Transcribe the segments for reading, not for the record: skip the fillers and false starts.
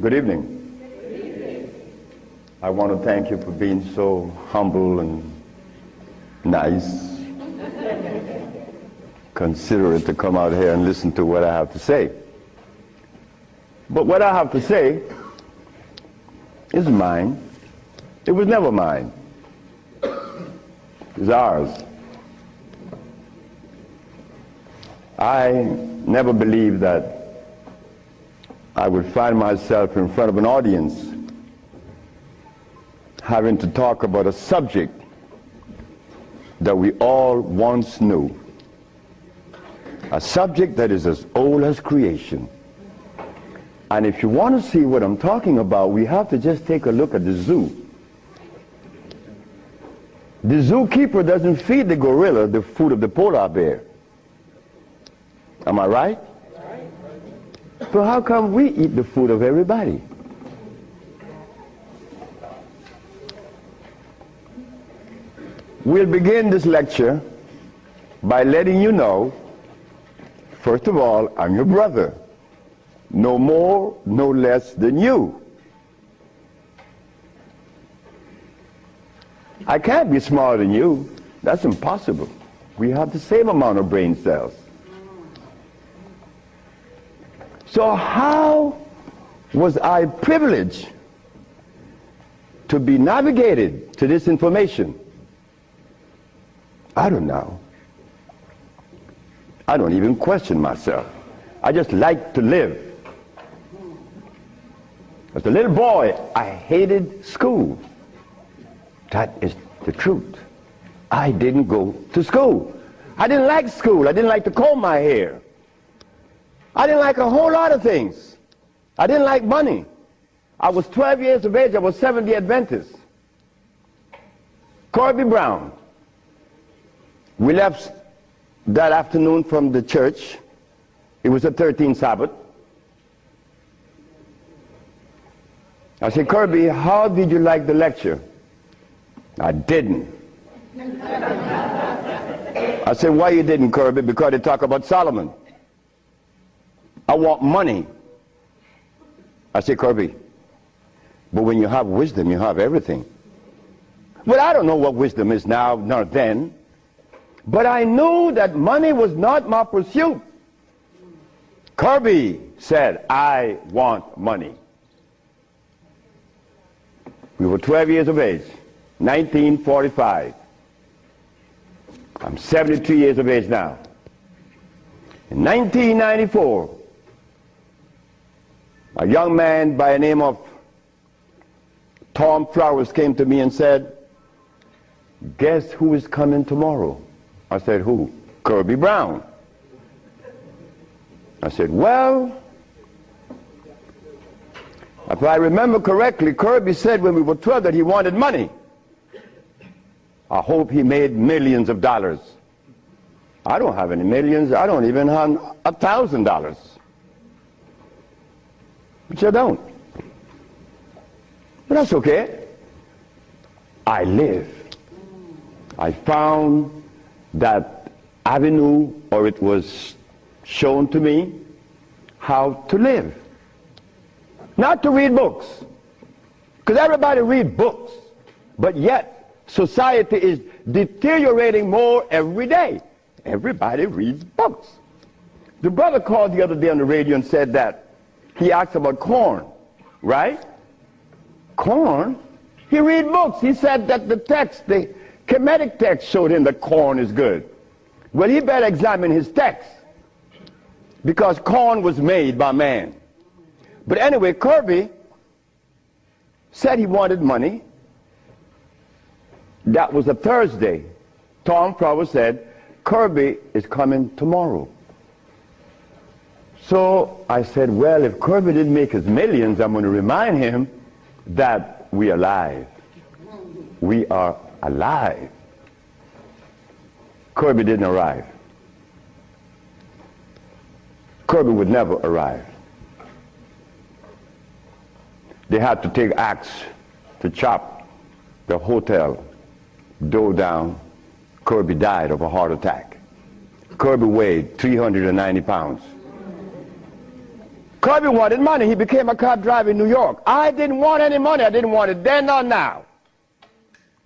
Good evening. Good evening. I want to thank you for being so humble and nice, considerate to come out here and listen to what I have to say. But what I have to say is mine. It was never mine. It's ours. I never believed that I would find myself in front of an audience having to talk about a subject that we all once knew. A subject that is as old as creation. And if you want to see what I'm talking about, we have to just take a look at the zoo. The zookeeper doesn't feed the gorilla the food of the polar bear. Am I right? So how come we eat the food of everybody? We'll begin this lecture by letting you know, first of all, I'm your brother. No more, no less than you. I can't be smarter than you. That's impossible. We have the same amount of brain cells. So how was I privileged to be navigated to this information? I don't know. I don't even question myself. I just like to live. As a little boy, I hated school. That is the truth. I didn't go to school. I didn't like school. I didn't like to comb my hair. I didn't like a whole lot of things. I didn't like money. I was 12 years of age. I was Seventh-day Adventist. Corby Brown. We left that afternoon from the church. It was the 13th Sabbath. I said, Kirby, how did you like the lecture? I didn't. I said, why you didn't, Kirby? Because they talk about Solomon. I want money. I said, Kirby, but when you have wisdom, you have everything. Well, I don't know what wisdom is now, nor then, but I knew that money was not my pursuit. Kirby said, I want money. We were 12 years of age, 1945. I'm 72 years of age now. In 1994, a young man by the name of Tom Flowers came to me and said, guess who is coming tomorrow? I said, who? Kirby Brown. I said, well, if I remember correctly, Kirby said when we were 12 that he wanted money. I hope he made millions of dollars. I don't have any millions. I don't even have $1,000. Which I don't. But that's okay. I live. I found that avenue, or it was shown to me how to live. Not to read books. Because everybody reads books. But yet, society is deteriorating more every day. Everybody reads books. The brother called the other day on the radio and said that he asked about corn, right? Corn? He read books. He said that the text, the Kemetic text showed him that corn is good. Well, he better examine his text because corn was made by man. But anyway, Kirby said he wanted money. That was a Thursday. Tom Flowers said, Kirby is coming tomorrow. So I said, well, if Kirby didn't make his millions, I'm going to remind him that we are alive. We are alive. Kirby didn't arrive. Kirby would never arrive. They had to take axe to chop the hotel door down. Kirby died of a heart attack. Kirby weighed 390 pounds. Kirby wanted money. He became a cab driver in New York. I didn't want any money. I didn't want it then nor now.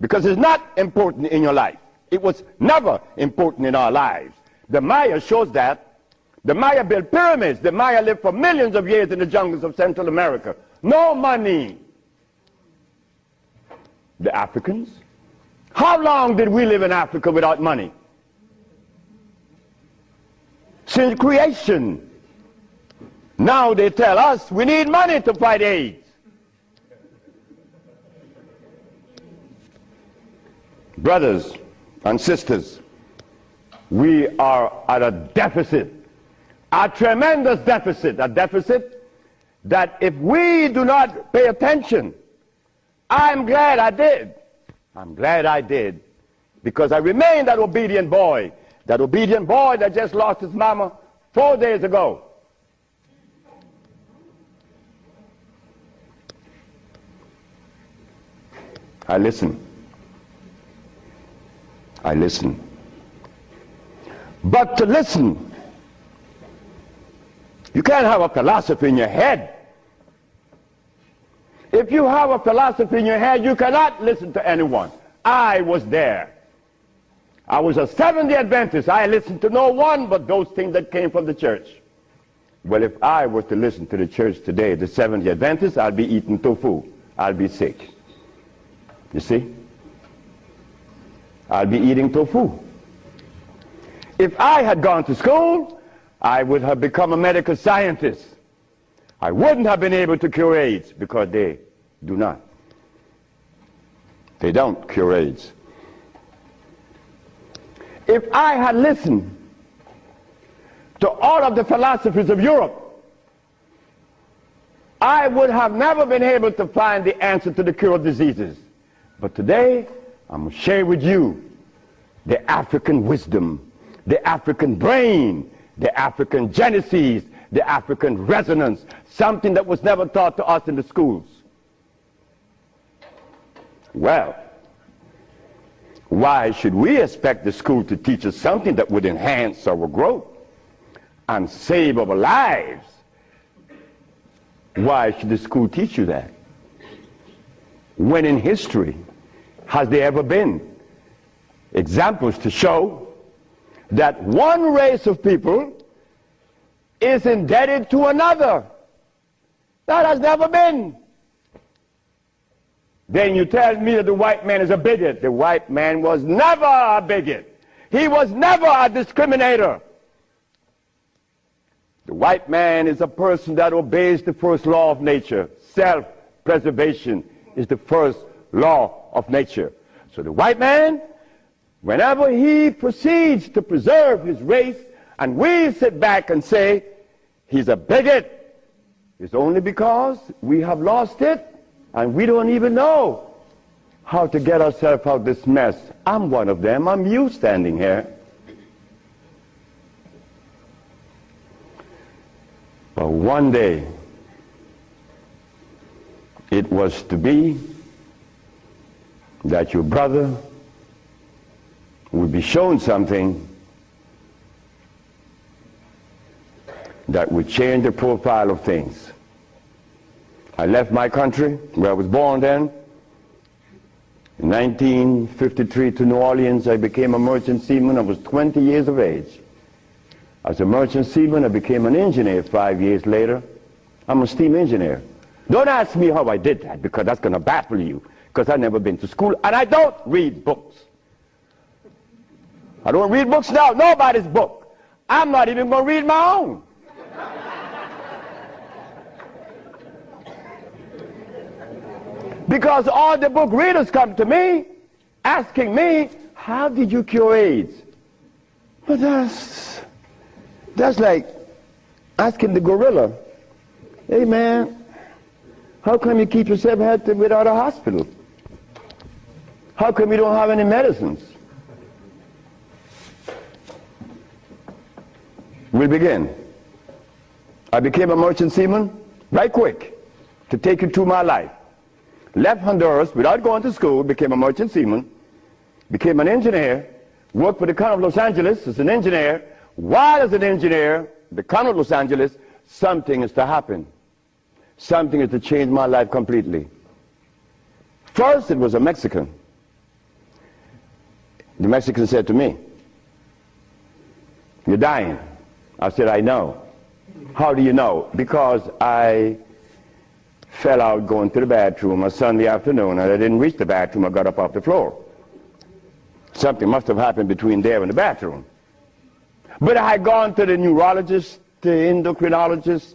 Because it's not important in your life. It was never important in our lives. The Maya shows that. The Maya built pyramids. The Maya lived for millions of years in the jungles of Central America. No money. The Africans? How long did we live in Africa without money? Since creation. Now they tell us we need money to fight AIDS. Brothers and sisters, we are at a deficit, a tremendous deficit, a deficit that if we do not pay attention, I'm glad I did. I'm glad I did, because I remained that obedient boy that just lost his mama 4 days ago. I listen. I listen. But to listen, you can't have a philosophy in your head. If you have a philosophy in your head, you cannot listen to anyone. I was there. I was a Seventh-day Adventist. I listened to no one but those things that came from the church. Well, if I was to listen to the church today, the Seventh-day Adventists, I'll be eating tofu. I'll be sick. You see? I'll be eating tofu. If I had gone to school, I would have become a medical scientist. I wouldn't have been able to cure AIDS, because they do not. They don't cure AIDS. If I had listened to all of the philosophies of Europe, I would have never been able to find the answer to the cure of diseases. But today, I'm going to share with you the African wisdom, the African brain, the African genesis, the African resonance, something that was never taught to us in the schools. Well, why should we expect the school to teach us something that would enhance our growth and save our lives? Why should the school teach you that? When in history has there ever been examples to show that one race of people is indebted to another? That has never been. Then you tell me that the white man is a bigot. The white man was never a bigot. He was never a discriminator. The white man is a person that obeys the first law of nature. Self-preservation is the first law of nature. So the white man, whenever he proceeds to preserve his race, and we sit back and say he's a bigot, it's only because we have lost it and we don't even know how to get ourselves out of this mess. I'm one of them. I'm you standing here. But one day, it was to be that your brother would be shown something that would change the profile of things. I left my country, where I was born then. In 1953 to New Orleans, I became a merchant seaman. I was 20 years of age. As a merchant seaman, I became an engineer 5 years later. I'm a steam engineer. Don't ask me how I did that, because that's going to baffle you, because I've never been to school, and I don't read books. I don't read books now, nobody's book. I'm not even going to read my own. Because all the book readers come to me, asking me, how did you cure AIDS? But that's like asking the gorilla, hey man, how come you keep yourself healthy without a hospital? How come you don't have any medicines? We'll begin. I became a merchant seaman, right quick, to take you through my life. Left Honduras without going to school, became a merchant seaman, became an engineer, worked for the County of Los Angeles as an engineer. While as an engineer, the County of Los Angeles, something is to happen. Something is to change my life completely. First, it was a Mexican. The Mexican said to me, "You're dying." I said, "I know." "How do you know?" "Because I fell out going to the bathroom on Sunday afternoon, and I didn't reach the bathroom. I got up off the floor. Something must have happened between there and the bathroom." But I had gone to the neurologist, the endocrinologist,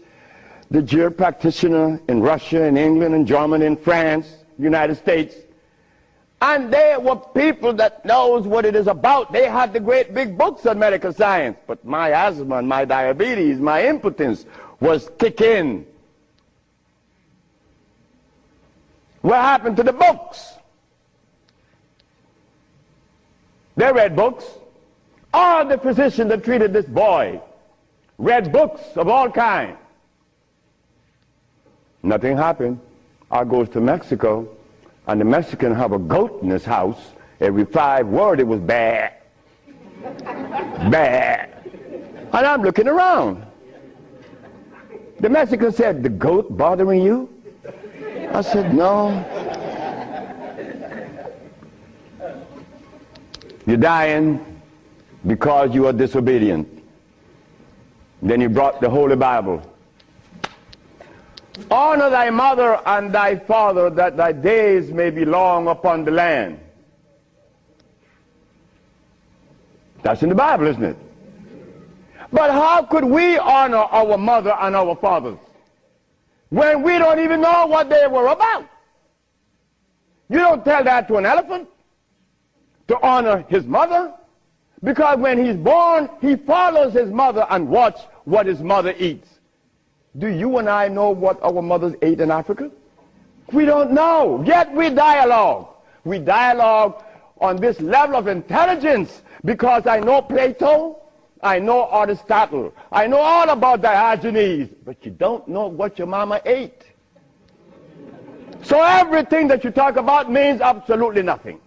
the GER practitioner in Russia, in England, in Germany, in France, United States. And they were people that knows what it is about. They had the great big books on medical science. But my asthma and my diabetes, my impotence was kicking. What happened to the books? They read books. All the physicians that treated this boy read books of all kinds. Nothing happened. I goes to Mexico, and the Mexican have a goat in his house. Every 5 words it was bad, bad. And I'm looking around. The Mexican said, "The goat bothering you?" I said, "No." "You're dying because you are disobedient." Then he brought the Holy Bible. "Honor thy mother and thy father, that thy days may be long upon the land." That's in the Bible, isn't it? But how could we honor our mother and our fathers when we don't even know what they were about? You don't tell that to an elephant, to honor his mother, because when he's born, he follows his mother and watch what his mother eats. Do you and I know what our mothers ate in Africa? We don't know, yet we dialogue. We dialogue on this level of intelligence because I know Plato, I know Aristotle, I know all about Diogenes, but you don't know what your mama ate. So everything that you talk about means absolutely nothing.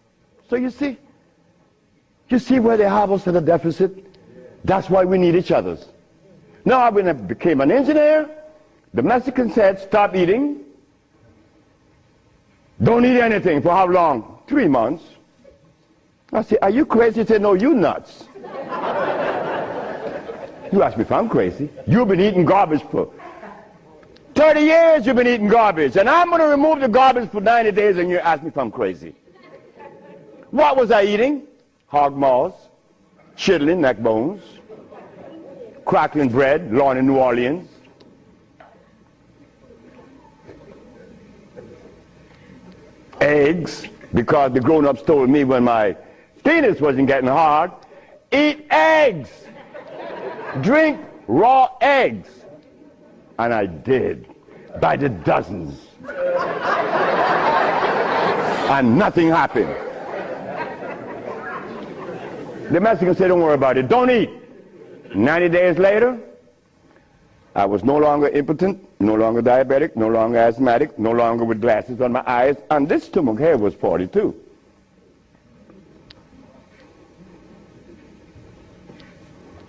So you see where they have us at a deficit? That's why we need each other's. Now, when I became an engineer, the Mexican said, "Stop eating. Don't eat anything." For how long? 3 months. I said, "Are you crazy?" He said, "No, you nuts." You ask me if I'm crazy. You've been eating garbage for 30 years. You've been eating garbage. And I'm going to remove the garbage for 90 days, and you ask me if I'm crazy. What was I eating? Hog maws, chitlin, neck bones, crackling bread, Lawn in New Orleans. Eggs, because the grown-ups told me when my penis wasn't getting hard, eat eggs, drink raw eggs. And I did, by the dozens. And nothing happened. The Mexican said, "Don't worry about it, don't eat." 90 days later, I was no longer impotent, no longer diabetic, no longer asthmatic, no longer with glasses on my eyes, and this stomach hair was 42.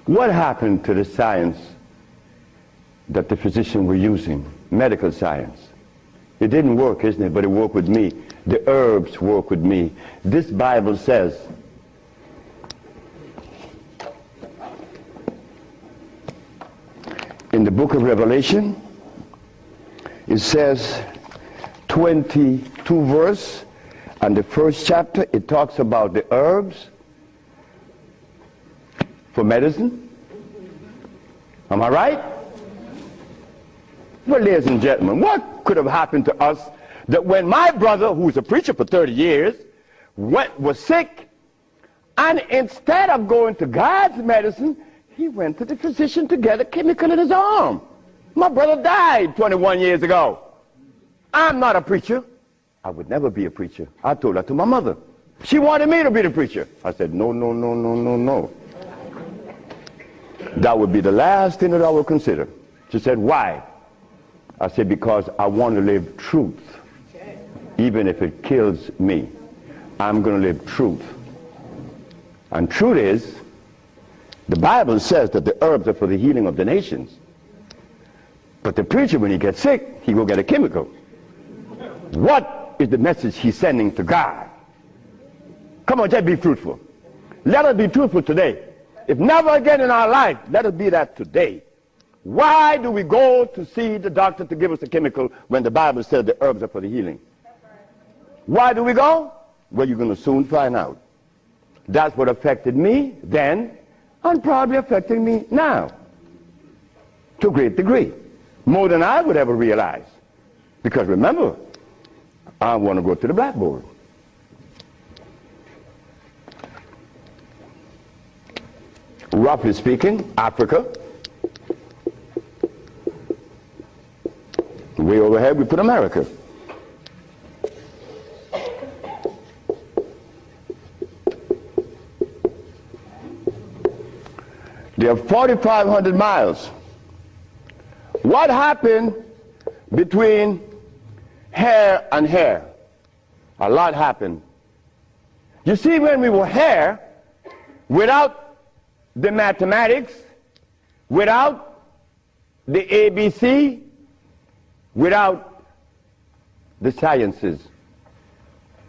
What happened to the science that the physicians were using, medical science? It didn't work, isn't it? But it worked with me. The herbs work with me. This Bible says, in the book of Revelation, it says 22 verse, and the first chapter, it talks about the herbs for medicine. Am I right? Well, ladies and gentlemen, what could have happened to us that when my brother, who was a preacher for 30 years, was sick, and instead of going to God's medicine, he went to the physician to get a chemical in his arm. My brother died 21 years ago. I'm not a preacher. I would never be a preacher. I told that to my mother. She wanted me to be the preacher. I said, no, no, no, no, no, no. That would be the last thing that I would consider. She said, "Why?" I said, "Because I want to live truth. Even if it kills me, I'm going to live truth." And truth is, the Bible says that the herbs are for the healing of the nations. But the preacher, when he gets sick, he go get a chemical. What is the message he's sending to God? Come on, just be fruitful. Let us be truthful today. If never again in our life, let us be that today. Why do we go to see the doctor to give us a chemical when the Bible says the herbs are for the healing? Why do we go? Well, you're going to soon find out. That's what affected me then and probably affecting me now to a great degree. More than I would ever realize. Because remember, I want to go to the blackboard. Roughly speaking, Africa. Way overhead, we put America. They are 4,500 miles. What happened between here and here? A lot happened. You see, when we were here, without the mathematics, without the ABC, without the sciences,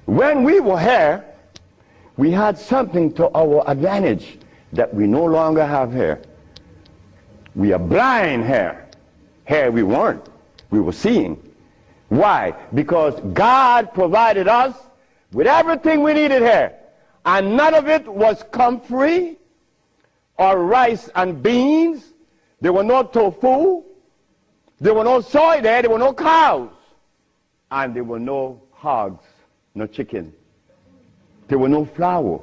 when we were here, we had something to our advantage that we no longer have here. We are blind here. Here we weren't. We were seeing. Why? Because God provided us with everything we needed here. And none of it was comfrey or rice and beans. There were no tofu. There were no soy there. There were no cows. And there were no hogs, no chicken. There were no flour.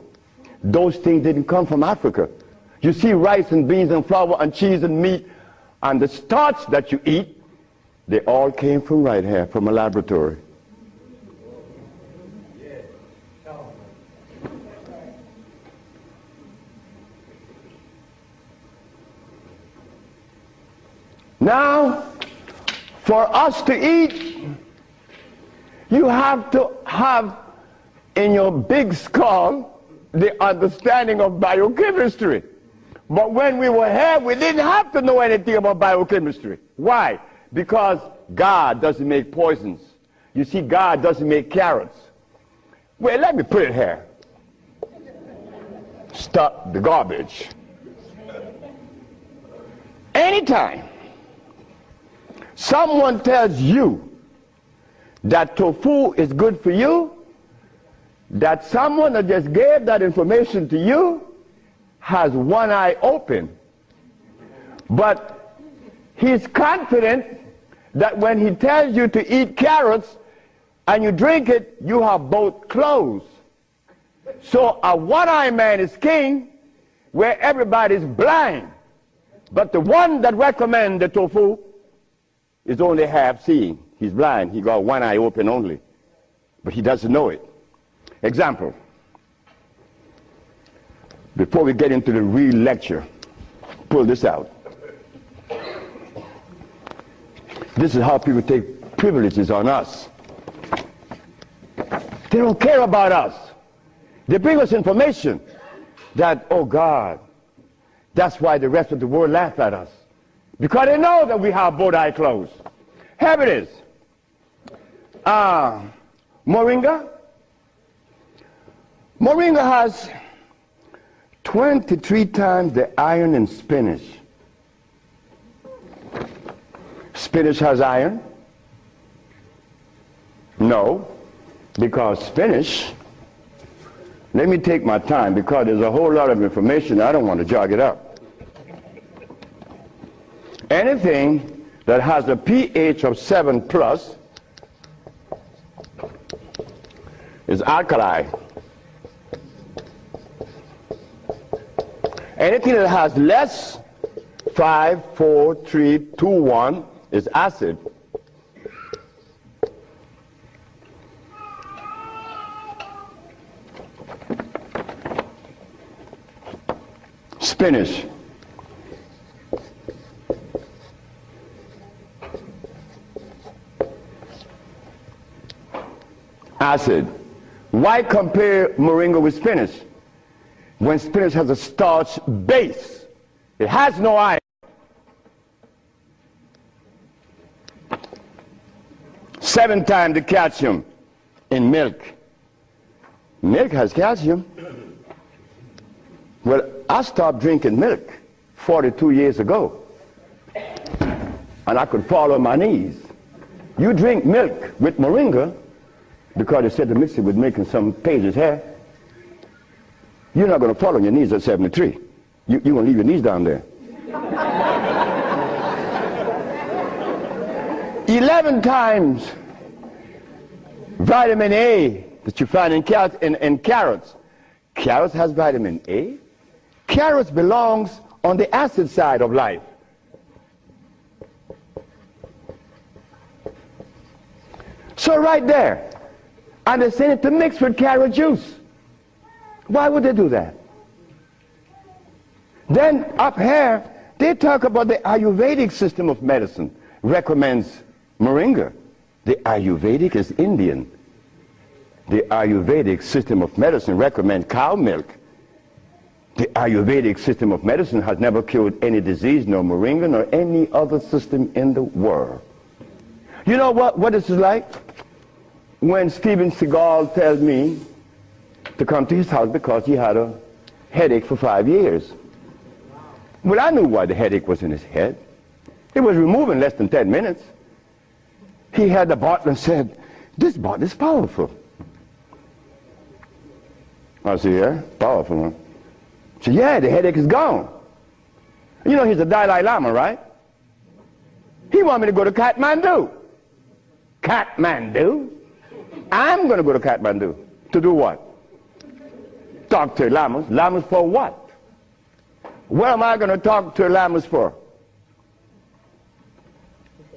Those things didn't come from Africa. You see rice and beans and flour and cheese and meat and the starch that you eat, they all came from right here, from a laboratory. Now, for us to eat, you have to have in your big skull the understanding of biochemistry. But when we were here, we didn't have to know anything about biochemistry. Why? Because God doesn't make poisons. You see, God doesn't make carrots. Well, let me put it here. Stop the garbage. Anytime someone tells you that tofu is good for you, that someone that just gave that information to you has one eye open. But he's confident that when he tells you to eat carrots and you drink it, you have both closed. So a one-eyed man is king where everybody's blind. But the one that recommends the tofu is only half seeing. He's blind. He got one eye open only. But he doesn't know it. Example. Before we get into the real lecture, pull this out. This is how people take privileges on us. They don't care about us. They bring us information that, oh God, that's why the rest of the world laugh at us. Because they know that we have both eyes closed. Here it is. Moringa. Moringa has 23 times the iron in spinach. Spinach has iron? No, because spinach, let me take my time because there's a whole lot of information. I don't want to jog it up. Anything that has a pH of 7 plus is alkali. Anything that has less, 5, 4, 3, 2, 1, is acid. Spinach. Acid. Why compare moringa with spinach? When spinach has a starch base, it has no iron. 7 times the calcium in milk. Milk has calcium. Well, I stopped drinking milk 42 years ago, and I could fall on my knees. You drink milk with moringa, because they said to mix it with milk and some pages hair, you're not going to fall on your knees at 73. You're going to leave your knees down there. 11 times vitamin A that you find in carrots. Carrots has vitamin A. Carrots belongs on the acid side of life. So right there, and they send it to mix with carrot juice. Why would they do that? Then up here, they talk about the Ayurvedic system of medicine recommends moringa. The Ayurvedic is Indian. The Ayurvedic system of medicine recommends cow milk. The Ayurvedic system of medicine has never cured any disease, nor moringa, nor any other system in the world. You know what this is like? When Steven Seagal tells me to come to his house because he had a headache for 5 years. Well, I knew why the headache was in his head. It was removed in less than 10 minutes. He had the bottle and said, "This bottle is powerful." I said, "Yeah, powerful, huh?" He said, "Yeah, the headache is gone." You know, he's a Dalai Lama, right? He wanted me to go to Kathmandu. Kathmandu? I'm going to go to Kathmandu. To do what? Talk to lamas. Lamas for what? What am I going to talk to lamas for?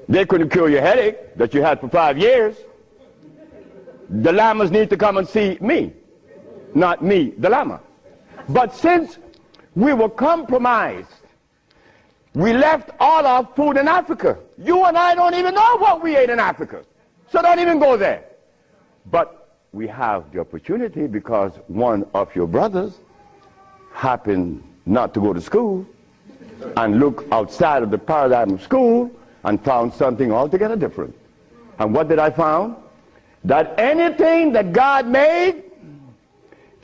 They couldn't cure your headache that you had for 5 years. The lamas need to come and see me, not me, the lama. But since we were compromised, we left all our food in Africa. You and I don't even know what we ate in Africa. So don't even go there. But we have the opportunity because one of your brothers happened not to go to school and look outside of the paradigm of school and found something altogether different. And what did I find? That anything that God made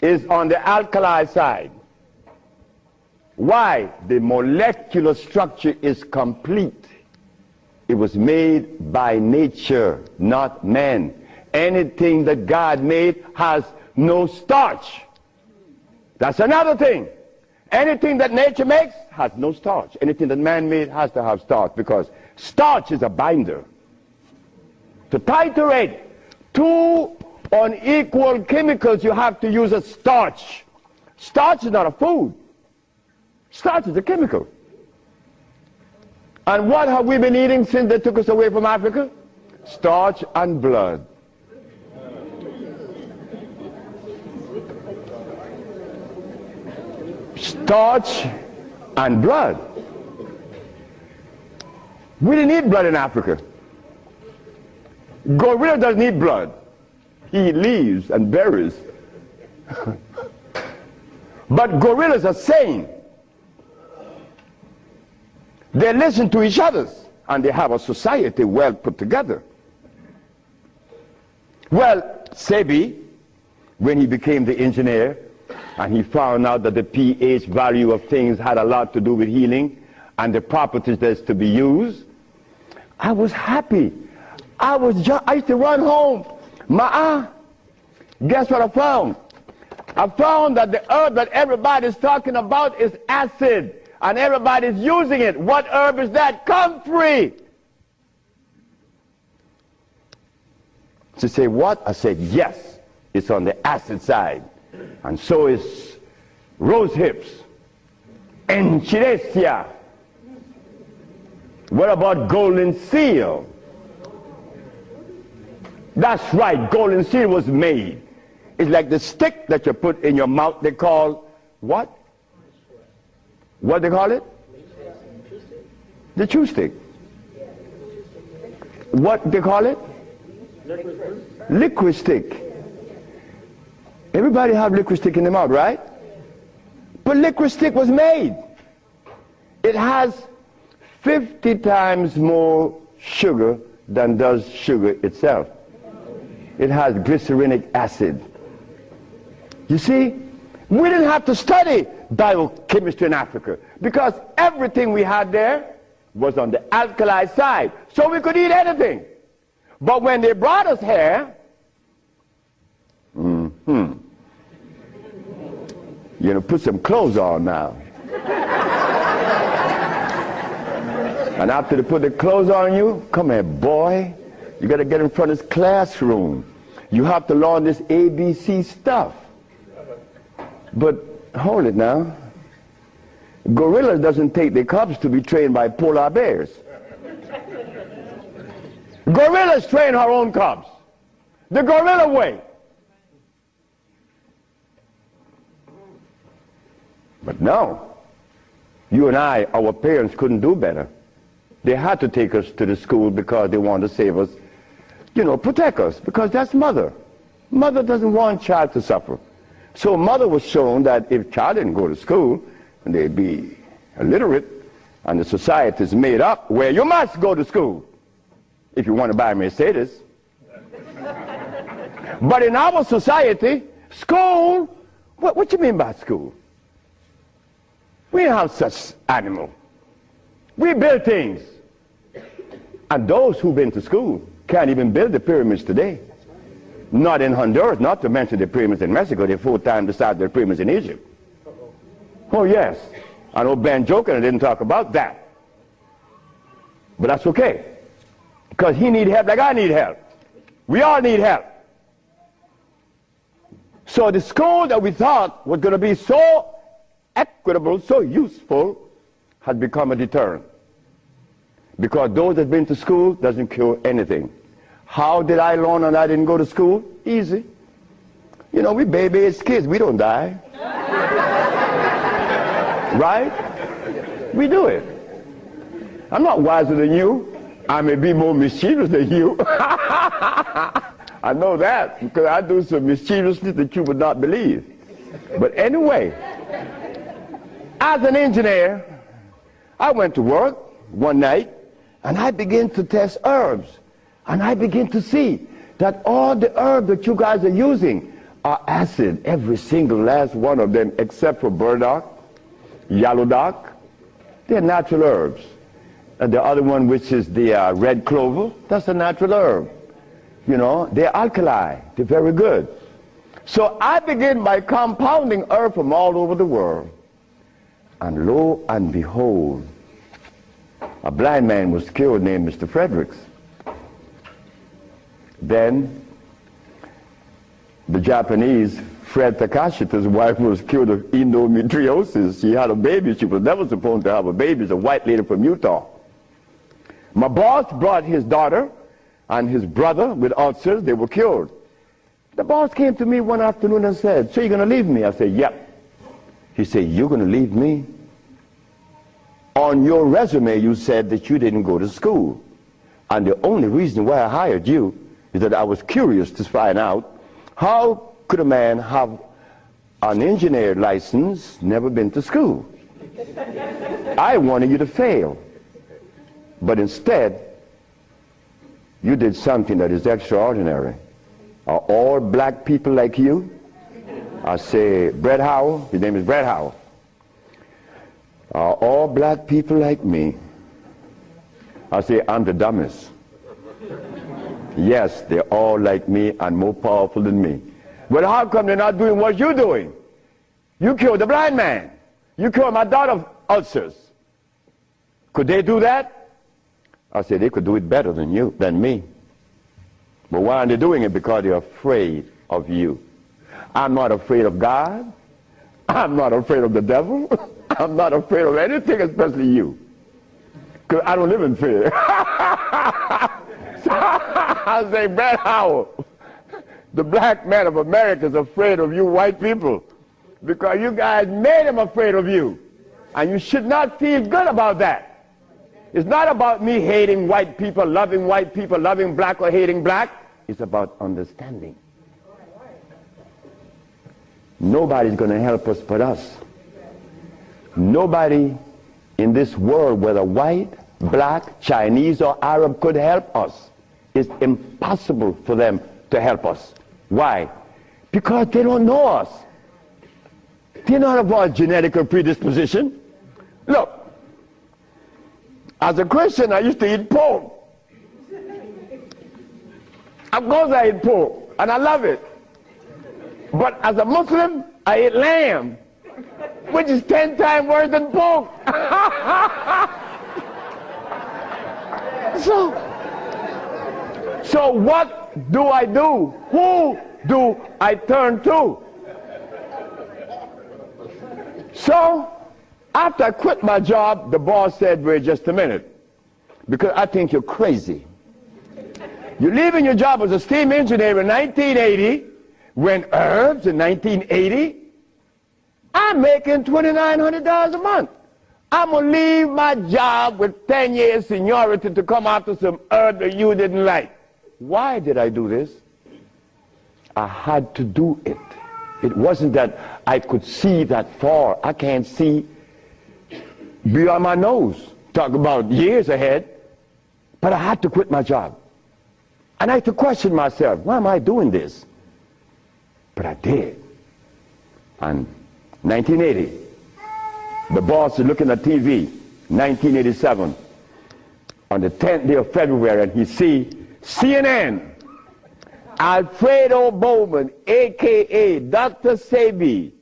is on the alkali side. Why? The molecular structure is complete. It was made by nature, not man. Anything that God made has no starch. That's another thing. Anything that nature makes has no starch. Anything that man made has to have starch, because starch is a binder. To titrate two unequal chemicals, you have to use a starch. Starch is not a food. Starch is a chemical. And what have we been eating since they took us away from Africa? Starch and blood. Starch and blood. We didn't eat blood in Africa. Gorilla doesn't eat blood. He eats leaves and berries. But gorillas are sane. They listen to each other, and they have a society well put together. Well, Sebi, when he became the engineer, and he found out that the pH value of things had a lot to do with healing and the properties that's to be used, I was happy. I used to run home. Guess what I found? I found that the herb that everybody's talking about is acid, and everybody's using it. What herb is that? Comfrey. She said, what? I said, yes, it's on the acid side. And so is rose hips, enchirecia. What about golden seal? That's right, golden seal was made. It's like the stick that you put in your mouth. They call what? What they call it? The chew stick. What they call it? Liquid stick. Everybody have liquid stick in the mouth, right? But liquid stick was made. It has 50 times more sugar than does sugar itself. It has glycerinic acid. You see, we didn't have to study biochemistry in Africa because everything we had there was on the alkali side, so we could eat anything. But when they brought us here, you know, put some clothes on now. And after they put the clothes on you, come here, boy, you got to get in front of this classroom. You have to learn this ABC stuff. But hold it now. Gorillas doesn't take their cubs to be trained by polar bears. Gorillas train her own cubs. The gorilla way. But no. You and I, our parents couldn't do better. They had to take us to the school because they wanted to save us, you know, protect us, because that's mother. Mother doesn't want child to suffer. So mother was shown that if child didn't go to school, they'd be illiterate, and the society is made up where you must go to school if you want to buy a Mercedes. But in our society, school, what you mean by school? We don't have such animal. We build things. And those who've been to school can't even build the pyramids today. Not in Honduras, not to mention the pyramids in Mexico. They're 4 times the size of the pyramids in Egypt. Oh yes. I know Ben joking and didn't talk about that. But that's okay. Because he need help like I need help. We all need help. So the school that we thought was going to be so equitable, so useful, has become a deterrent. Because those that have been to school doesn't cure anything. How did I learn and I didn't go to school? Easy. You know, we baby-aged kids, we don't die. Right? We do it. I'm not wiser than you. I may be more mischievous than you. I know that because I do some mischievousness that you would not believe. But anyway, as an engineer, I went to work one night and I began to test herbs. And I began to see that all the herbs that you guys are using are acid, every single last one of them, except for burdock, yellow dock. They're natural herbs. And the other one, which is the red clover, that's a natural herb. You know, they're alkali. They're very good. So I began by compounding herbs from all over the world. And lo and behold, a blind man was killed named Mr. Fredericks. Then the Japanese, Fred Takashita's wife, was killed of endometriosis. She had a baby. She was never supposed to have a baby. It's a white lady from Utah. My boss brought his daughter and his brother with ulcers. They were killed. The boss came to me one afternoon and said, "So you're going to leave me?" I said, "Yep." He said, "You're going to leave me? On your resume, you said that you didn't go to school. And the only reason why I hired you is that I was curious to find out how could a man have an engineer license, never been to school. I wanted you to fail. But instead, you did something that is extraordinary. Are all black people like you?" I say, "Brett Howell," his name is Brett Howell. "Are all black people like me?" I say, "I'm the dumbest." "Yes, they're all like me and more powerful than me." "Well, how come they're not doing what you're doing? You killed the blind man. You killed my daughter's ulcers. Could they do that?" I said, "They could do it better than you, than me. But why aren't they doing it? Because they're afraid of you. I'm not afraid of God. I'm not afraid of the devil. I'm not afraid of anything, especially you. Because I don't live in fear." So I say, "Brett Howell, the black man of America is afraid of you white people because you guys made him afraid of you. And you should not feel good about that. It's not about me hating white people, loving black or hating black. It's about understanding. Nobody's going to help us but us. Nobody in this world, whether white, black, Chinese, or Arab, could help us it's impossible for them to help us. Why? Because they don't know us. They don't have our genetic predisposition. Look, as a Christian, I used to eat pork. Of course I eat pork, and I love it. But as a Muslim, I eat lamb, which is 10 times worse than pork. So what do I do? Who do I turn to? So after I quit my job, the boss said, wait just a minute, because I think you're crazy. You're leaving your job as a steam engineer in 1980, when herbs in 1980, I'm making $2,900 a month. I'm going to leave my job with 10 years seniority to come after some herb that you didn't like. Why did I do this? I had to do it. It wasn't that I could see that far. I can't see beyond my nose. Talk about years ahead. But I had to quit my job. And I had to question myself, why am I doing this? But I did. And 1980, the boss is looking at TV, 1987, on the 10th day of February, and he see CNN, Alfredo Bowman, a.k.a. Dr. Sebi,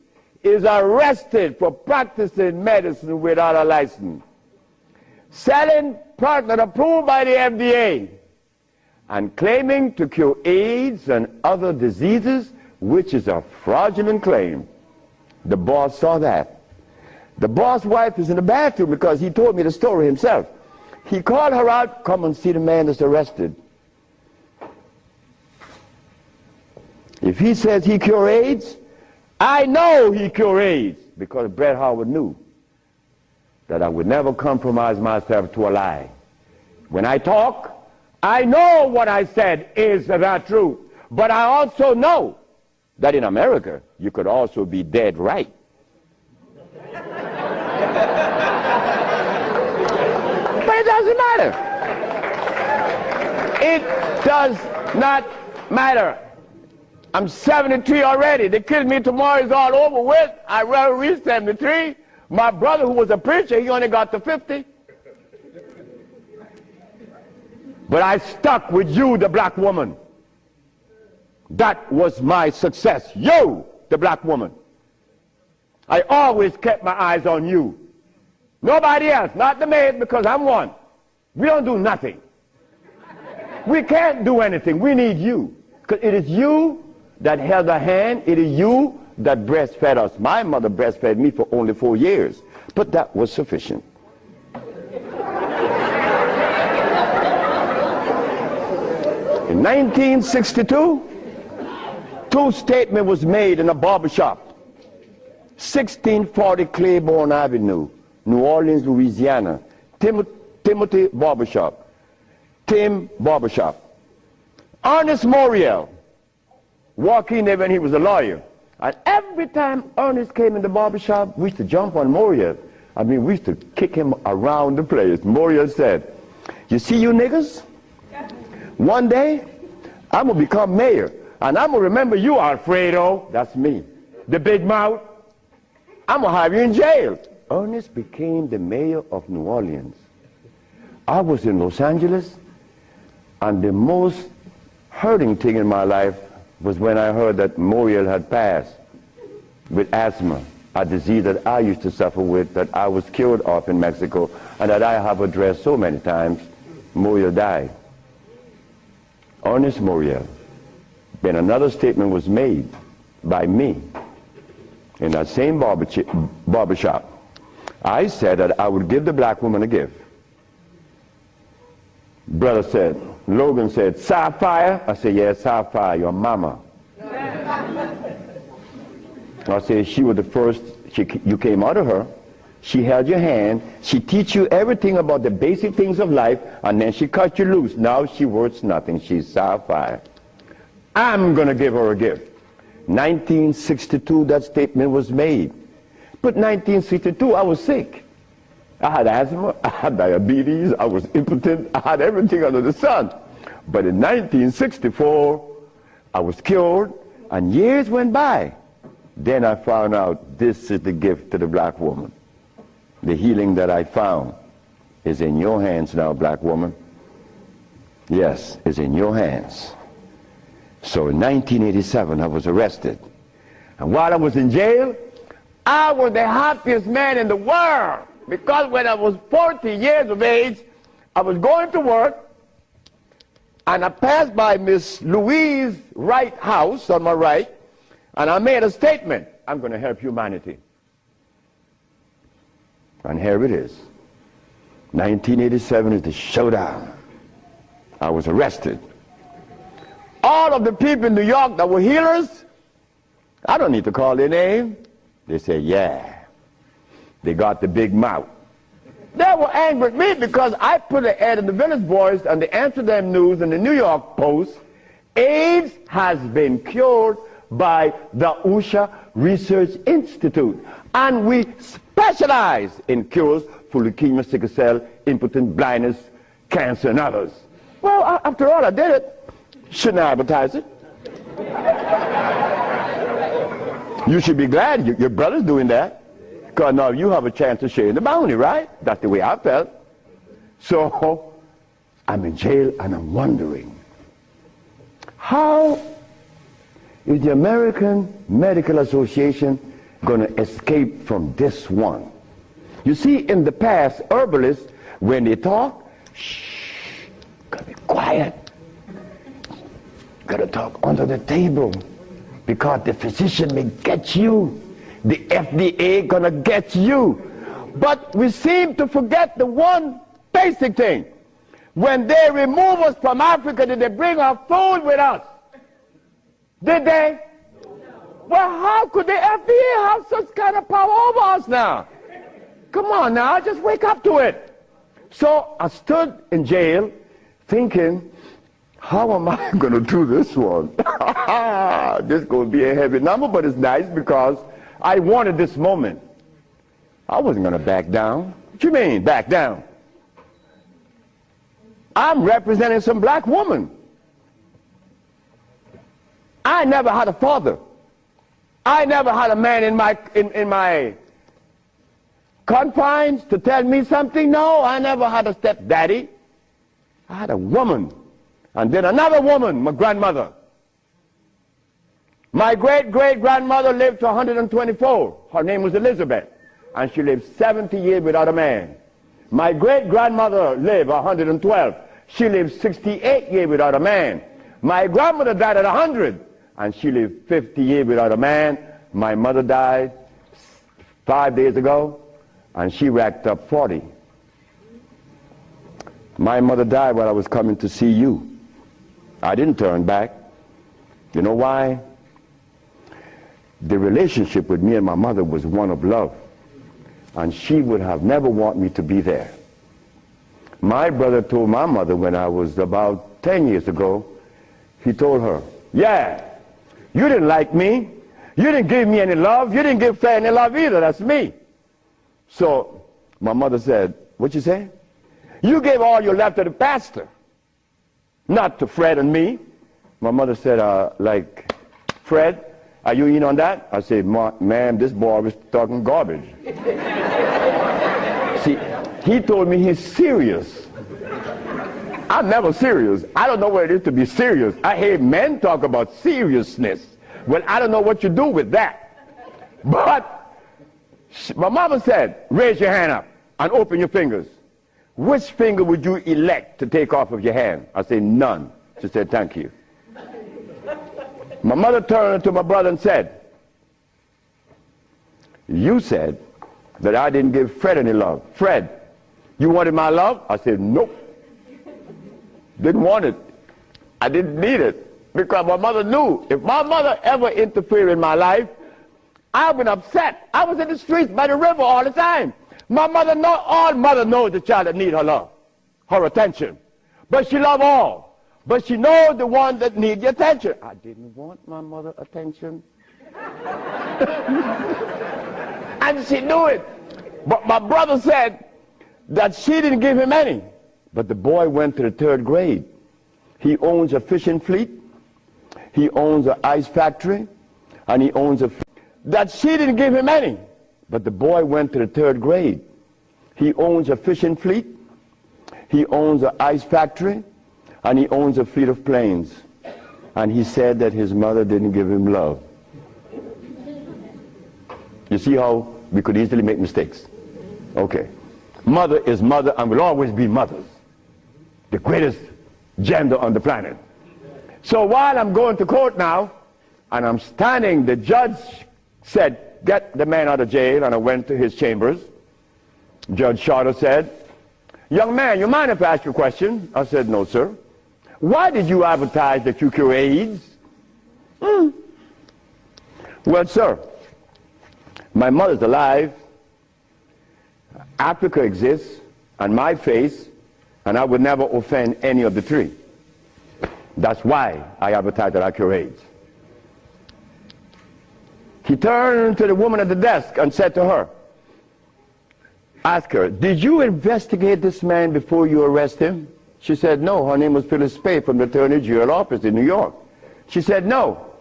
is arrested for practicing medicine without a license, selling product approved by the FDA, and claiming to cure AIDS and other diseases, which is a fraudulent claim. The boss saw that. The boss' wife is in the bathroom because he told me the story himself. He called her out, come and see the man that's arrested. If he says he cure AIDS, I know he cure AIDS, because Bret Howard knew that I would never compromise myself to a lie. When I talk, I know what I said is not true, but I also know that in America, you could also be dead right. But it doesn't matter. It does not matter. I'm 73 already. They kill me tomorrow, it's all over with. I rather reach 73. My brother, who was a preacher, he only got to 50. But I stuck with you, the black woman. That was my success. You, the black woman. I always kept my eyes on you. Nobody else, not the maid, because I'm one. We don't do nothing. We can't do anything. We need you. Because it is you that held a hand. It is you that breastfed us. My mother breastfed me for only 4 years. But that was sufficient. In 1962, two statements was made in a barbershop. 1640 Claiborne Avenue, New Orleans, Louisiana. Timothy Barbershop. Tim Barbershop. Ernest Moriel walked in there when he was a lawyer. And every time Ernest came in the barbershop, we used to jump on Moriel. I mean, we used to kick him around the place. Moriel said, you see you niggas? One day, I'm going to become mayor. And I'm going to remember you, Alfredo. That's me. The big mouth. I'm going to have you in jail. Ernest became the mayor of New Orleans. I was in Los Angeles, and the most hurting thing in my life was when I heard that Moriel had passed with asthma, a disease that I used to suffer with, that I was cured of in Mexico, and that I have addressed so many times. Moriel died. Ernest Moriel. Then another statement was made by me in that same barbershop. I said that I would give the black woman a gift. Brother said, Logan said, sapphire? I said, yes, sapphire, your mama. I said, she was the first, you came out of her, she held your hand, she teach you everything about the basic things of life, and then she cut you loose. Now she worth nothing, she's sapphire. I'm going to give her a gift. 1962, that statement was made. But 1962, I was sick. I had asthma, I had diabetes, I was impotent, I had everything under the sun. But in 1964, I was cured, and years went by. Then I found out this is the gift to the black woman. The healing that I found is in your hands now, black woman. Yes, it's in your hands. So in 1987, I was arrested. And while I was in jail, I was the happiest man in the world. Because when I was 40 years of age, I was going to work, and I passed by Miss Louise Wright house on my right, and I made a statement: I'm going to help humanity. And here it is. 1987 is the showdown. I was arrested. All of the people in New York that were healers, I don't need to call their name. They say, yeah, they got the big mouth. They were angry with me because I put an ad in the Village Voice and the Amsterdam News and the New York Post. AIDS has been cured by the USHA Research Institute. And we specialize in cures for leukemia, sickle cell, impotence, blindness, cancer, and others. Well, after all, I did it. Shouldn't I advertise it? You should be glad your brother's doing that. Because now you have a chance to share in the bounty, right? That's the way I felt. So I'm in jail and I'm wondering, how is the American Medical Association going to escape from this one? You see, in the past, herbalists, when they talk, shh, gotta be quiet. Gotta talk under the table, because the physician may get you. The FDA gonna get you. But we seem to forget the one basic thing. When they remove us from Africa, did they bring our food with us? Did they? Well, how could the FDA have such kind of power over us now? Come on now, just wake up to it. So I stood in jail thinking, how am I going to do this one? This is going to be a heavy number, but it's nice because I wanted this moment. I wasn't going to back down. What you mean, back down? I'm representing some black woman. I never had a father. I never had a man in my confines to tell me something. No, I never had a stepdaddy. I had a woman. And then another woman, my grandmother. My great-great-grandmother lived to 124. Her name was Elizabeth. And she lived 70 years without a man. My great-grandmother lived 112. She lived 68 years without a man. My grandmother died at 100. And she lived 50 years without a man. My mother died 5 days ago. And she racked up 40. My mother died while I was coming to see you. I didn't turn back. You know why? The relationship with me and my mother was one of love. And she would have never wanted me to be there. My brother told my mother when I was about 10 years ago, he told her, yeah, you didn't like me. You didn't give me any love. You didn't give Fred any love either. That's me. So my mother said, what you say? You gave all your love to the pastor, not to Fred and me. My mother said, like, Fred, are you in on that? I said, ma'am, this boy was talking garbage. See, he told me he's serious. I'm never serious. I don't know what it is to be serious. I hear men talk about seriousness. Well, I don't know what you do with that. But my mama said, raise your hand up and open your fingers. Which finger would you elect to take off of your hand? I said, none. She said, thank you. My mother turned to my brother and said, you said that I didn't give Fred any love. Fred, you wanted my love? I said, nope. Didn't want it. I didn't need it. Because my mother knew if my mother ever interfered in my life, I would be upset. I was in the streets by the river all the time. My mother knows, all mother knows the child that needs her love, her attention. But she loves all. But she knows the one that needs the attention. I didn't want my mother attention. And she knew it. But my brother said that she didn't give him any. But the boy went to the 3rd grade. He owns a fishing fleet. He owns an ice factory. And he owns that she didn't give him any. But the boy went to the 3rd grade. He owns a fishing fleet. He owns an ice factory. And he owns a fleet of planes. And he said that his mother didn't give him love. You see how we could easily make mistakes? Okay. Mother is mother and will always be mothers. The greatest gender on the planet. So while I'm going to court now, and I'm standing, the judge said, get the man out of jail, and I went to his chambers. Judge Shorter said, young man, you mind if I ask you a question? I said, no, sir. Why did you advertise that you cure AIDS? Well, sir, my mother's alive, Africa exists, and my face, and I would never offend any of the three. That's why I advertise that I cure AIDS. He turned to the woman at the desk and said to her, ask her, did you investigate this man before you arrest him? She said, no. Her name was Phyllis Spade from the Attorney General office in New York. She said, no.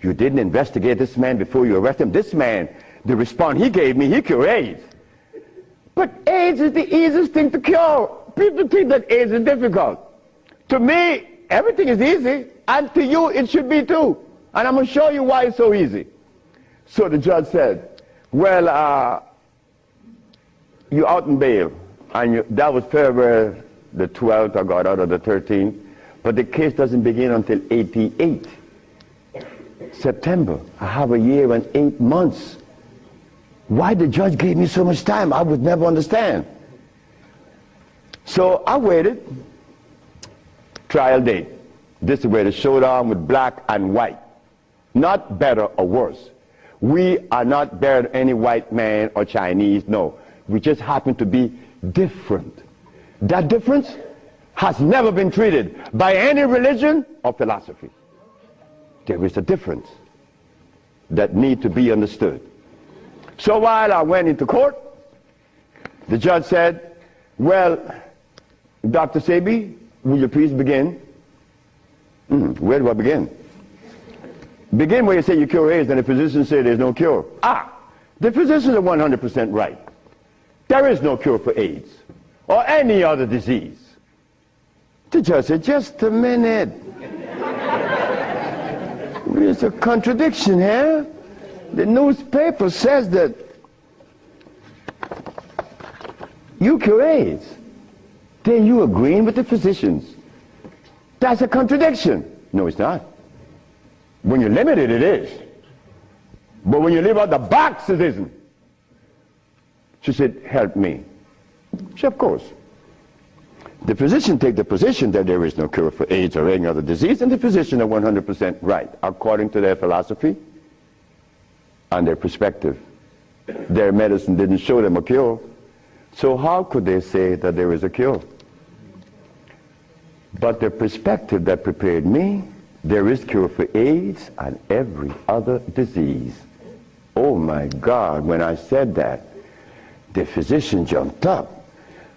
You didn't investigate this man before you arrest him? This man, the response he gave me, he cured AIDS. But AIDS is the easiest thing to cure. People think that AIDS is difficult. To me, everything is easy, and to you it should be too. And I'm going to show you why it's so easy. So the judge said, well, you're out in bail. And that was February the 12th, I got out of the 13th. But the case doesn't begin until 88. September. I have a year and 8 months. Why the judge gave me so much time, I would never understand. So I waited. Trial date. This is where the showdown with black and white. Not better or worse. We are not better than any white man or Chinese, no. We just happen to be different. That difference has never been treated by any religion or philosophy. There is a difference that needs to be understood. So while I went into court, the judge said, well, Dr. Sebi, will you please begin? Where do I begin? Begin where you say you cure AIDS and the physicians say there's no cure. The physicians are 100% right. There is no cure for AIDS or any other disease. The judge said, just a minute. There's a contradiction here. The newspaper says that you cure AIDS. Then you agreeing with the physicians. That's a contradiction. No, it's not. When you're limited, it is. But when you live out the box, it isn't. She said, help me. She said, of course. The physician take the position that there is no cure for AIDS or any other disease, and the physicians are 100% right, according to their philosophy and their perspective. Their medicine didn't show them a cure. So how could they say that there is a cure? But the perspective that prepared me, there is cure for AIDS and every other disease. Oh my God, when I said that, the physician jumped up.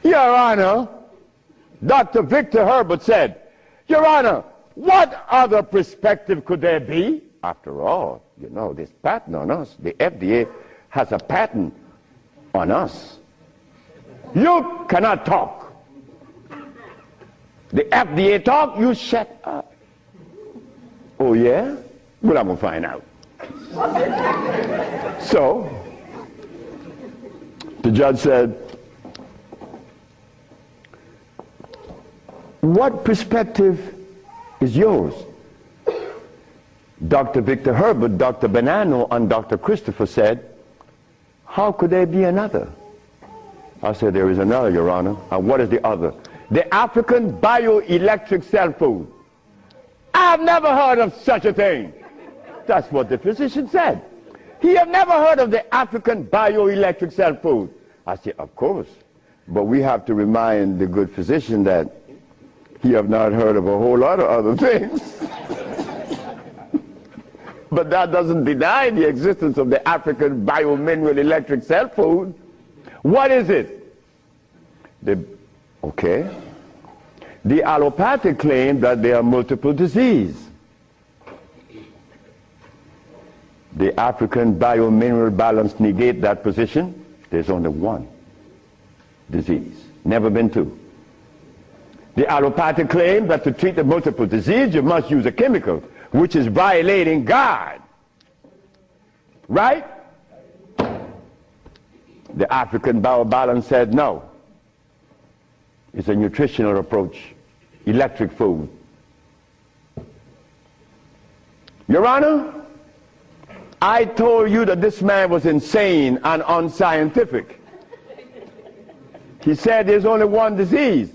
Your Honor, Dr. Victor Herbert said, Your Honor, what other perspective could there be? After all, you know, this patent on us, the FDA has a patent on us. You cannot talk. The FDA talk, you shut up. Oh yeah? Well, I'm going to find out. So, the judge said, what perspective is yours? Dr. Victor Herbert, Dr. Bonanno, and Dr. Christopher said, how could there be another? I said, there is another, Your Honor. And what is the other? The African bioelectric cell food. I've never heard of such a thing. That's what the physician said. He had never heard of the African bioelectric cell food. I said, of course. But we have to remind the good physician that he have not heard of a whole lot of other things. But that doesn't deny the existence of the African biomineral electric cell food. What is it? Okay. The allopathic claim that there are multiple diseases. The African biomineral balance negate that position. There's only one disease, never been two. The allopathic claim that to treat the multiple disease you must use a chemical, which is violating God. Right? The African biobalance said no. It's a nutritional approach, electric food. Your Honor, I told you that this man was insane and unscientific. He said there's only one disease,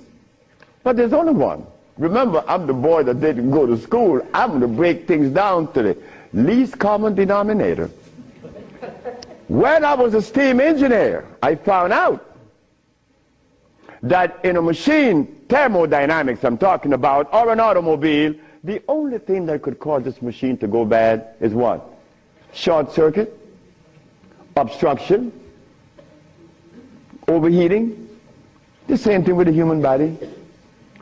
but there's only one. Remember, I'm the boy that didn't go to school. I'm going to break things down to the least common denominator. When I was a steam engineer, I found out that in a machine, thermodynamics I'm talking about, or an automobile, the only thing that could cause this machine to go bad is what? Short circuit, obstruction, overheating. The same thing with the human body.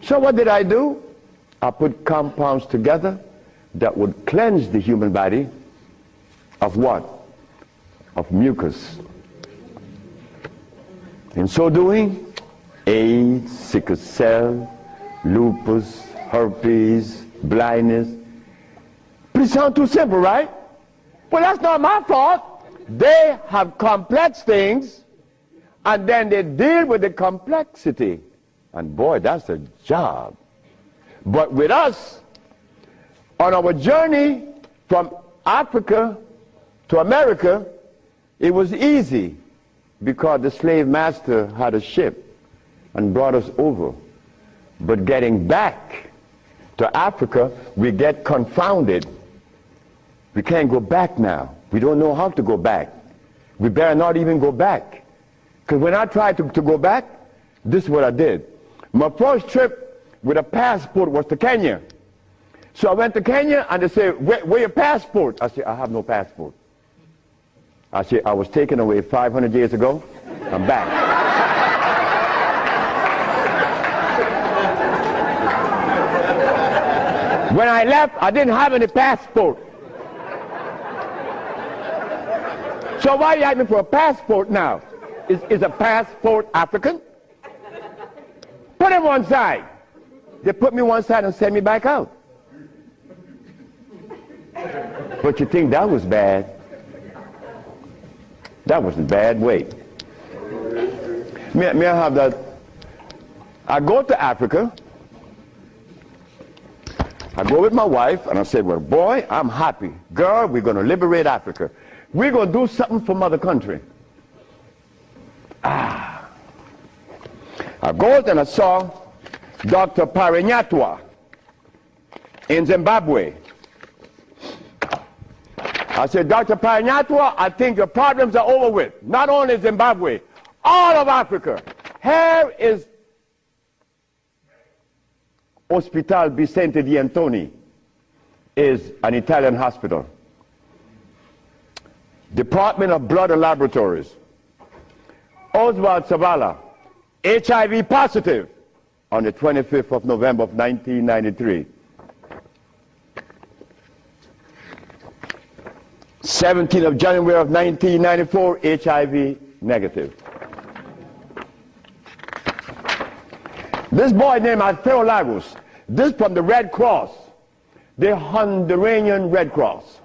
So what did I do? I put compounds together that would cleanse the human body of what? Of mucus. In so doing, AIDS, sickle cell, lupus, herpes, blindness. But it sounds too simple, right? Well, that's not my fault. They have complex things, and then they deal with the complexity. And boy, that's a job. But with us, on our journey from Africa to America, it was easy because the slave master had a ship and brought us over. But getting back to Africa, we get confounded. We can't go back now. We don't know how to go back. We better not even go back. Because when I tried to go back, this is what I did. My first trip with a passport was to Kenya. So I went to Kenya and they said, where your passport? I said, I have no passport. I said, I was taken away 500 years ago. I'm back. When I left, I didn't have any passport. So why are you asking for a passport now? Is a passport African? Put him one side. They put me one side and sent me back out. But you think that was bad? That wasn't bad. Wait. May I have that? I go to Africa. I go with my wife and I said, well, boy, I'm happy. Girl, we're going to liberate Africa. We're going to do something for mother country. I go and I saw Dr. Parinyatwa in Zimbabwe. I said, Dr. Parinyatwa, I think your problems are over with. Not only Zimbabwe, all of Africa. Here is Hospital Vicente di Antoni, is an Italian hospital. Department of Blood and Laboratories. Oswald Zavala, HIV positive on the 25th of November of 1993. 17th of January of 1994, HIV negative. This boy named Alfredo Lagos, this from the Red Cross, the Honduran Red Cross.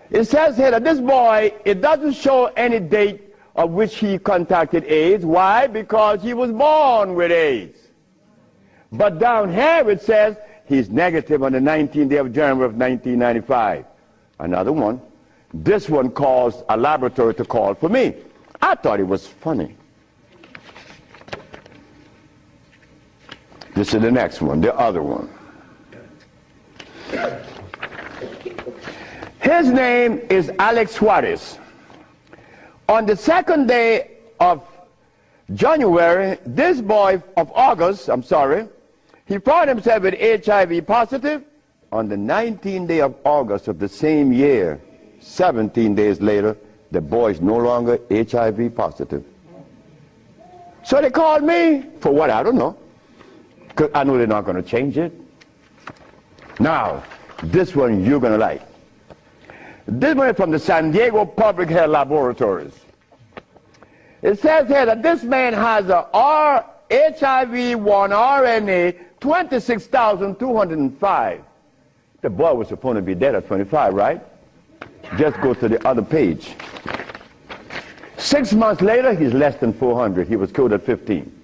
It says here that this boy, it doesn't show any date of which he contracted AIDS. Why? Because he was born with AIDS. But down here it says he's negative on the 19th day of January of 1995. Another one. This one caused a laboratory to call for me. I thought it was funny. This is the next one, the other one. His name is Alex Suarez. On the second day of January, this boy of August, he found himself with HIV positive. On the 19th day of August of the same year, 17 days later, the boy is no longer HIV positive. So they called me for what? I don't know. because I know they're not going to change it. Now, this one you're going to like. This one is from the San Diego Public Health Laboratories. It says here that this man has a HIV-1 RNA 26,205. The boy was supposed to be dead at 25, right? Just go to the other page. 6 months later, he's less than 400. He was killed at 15.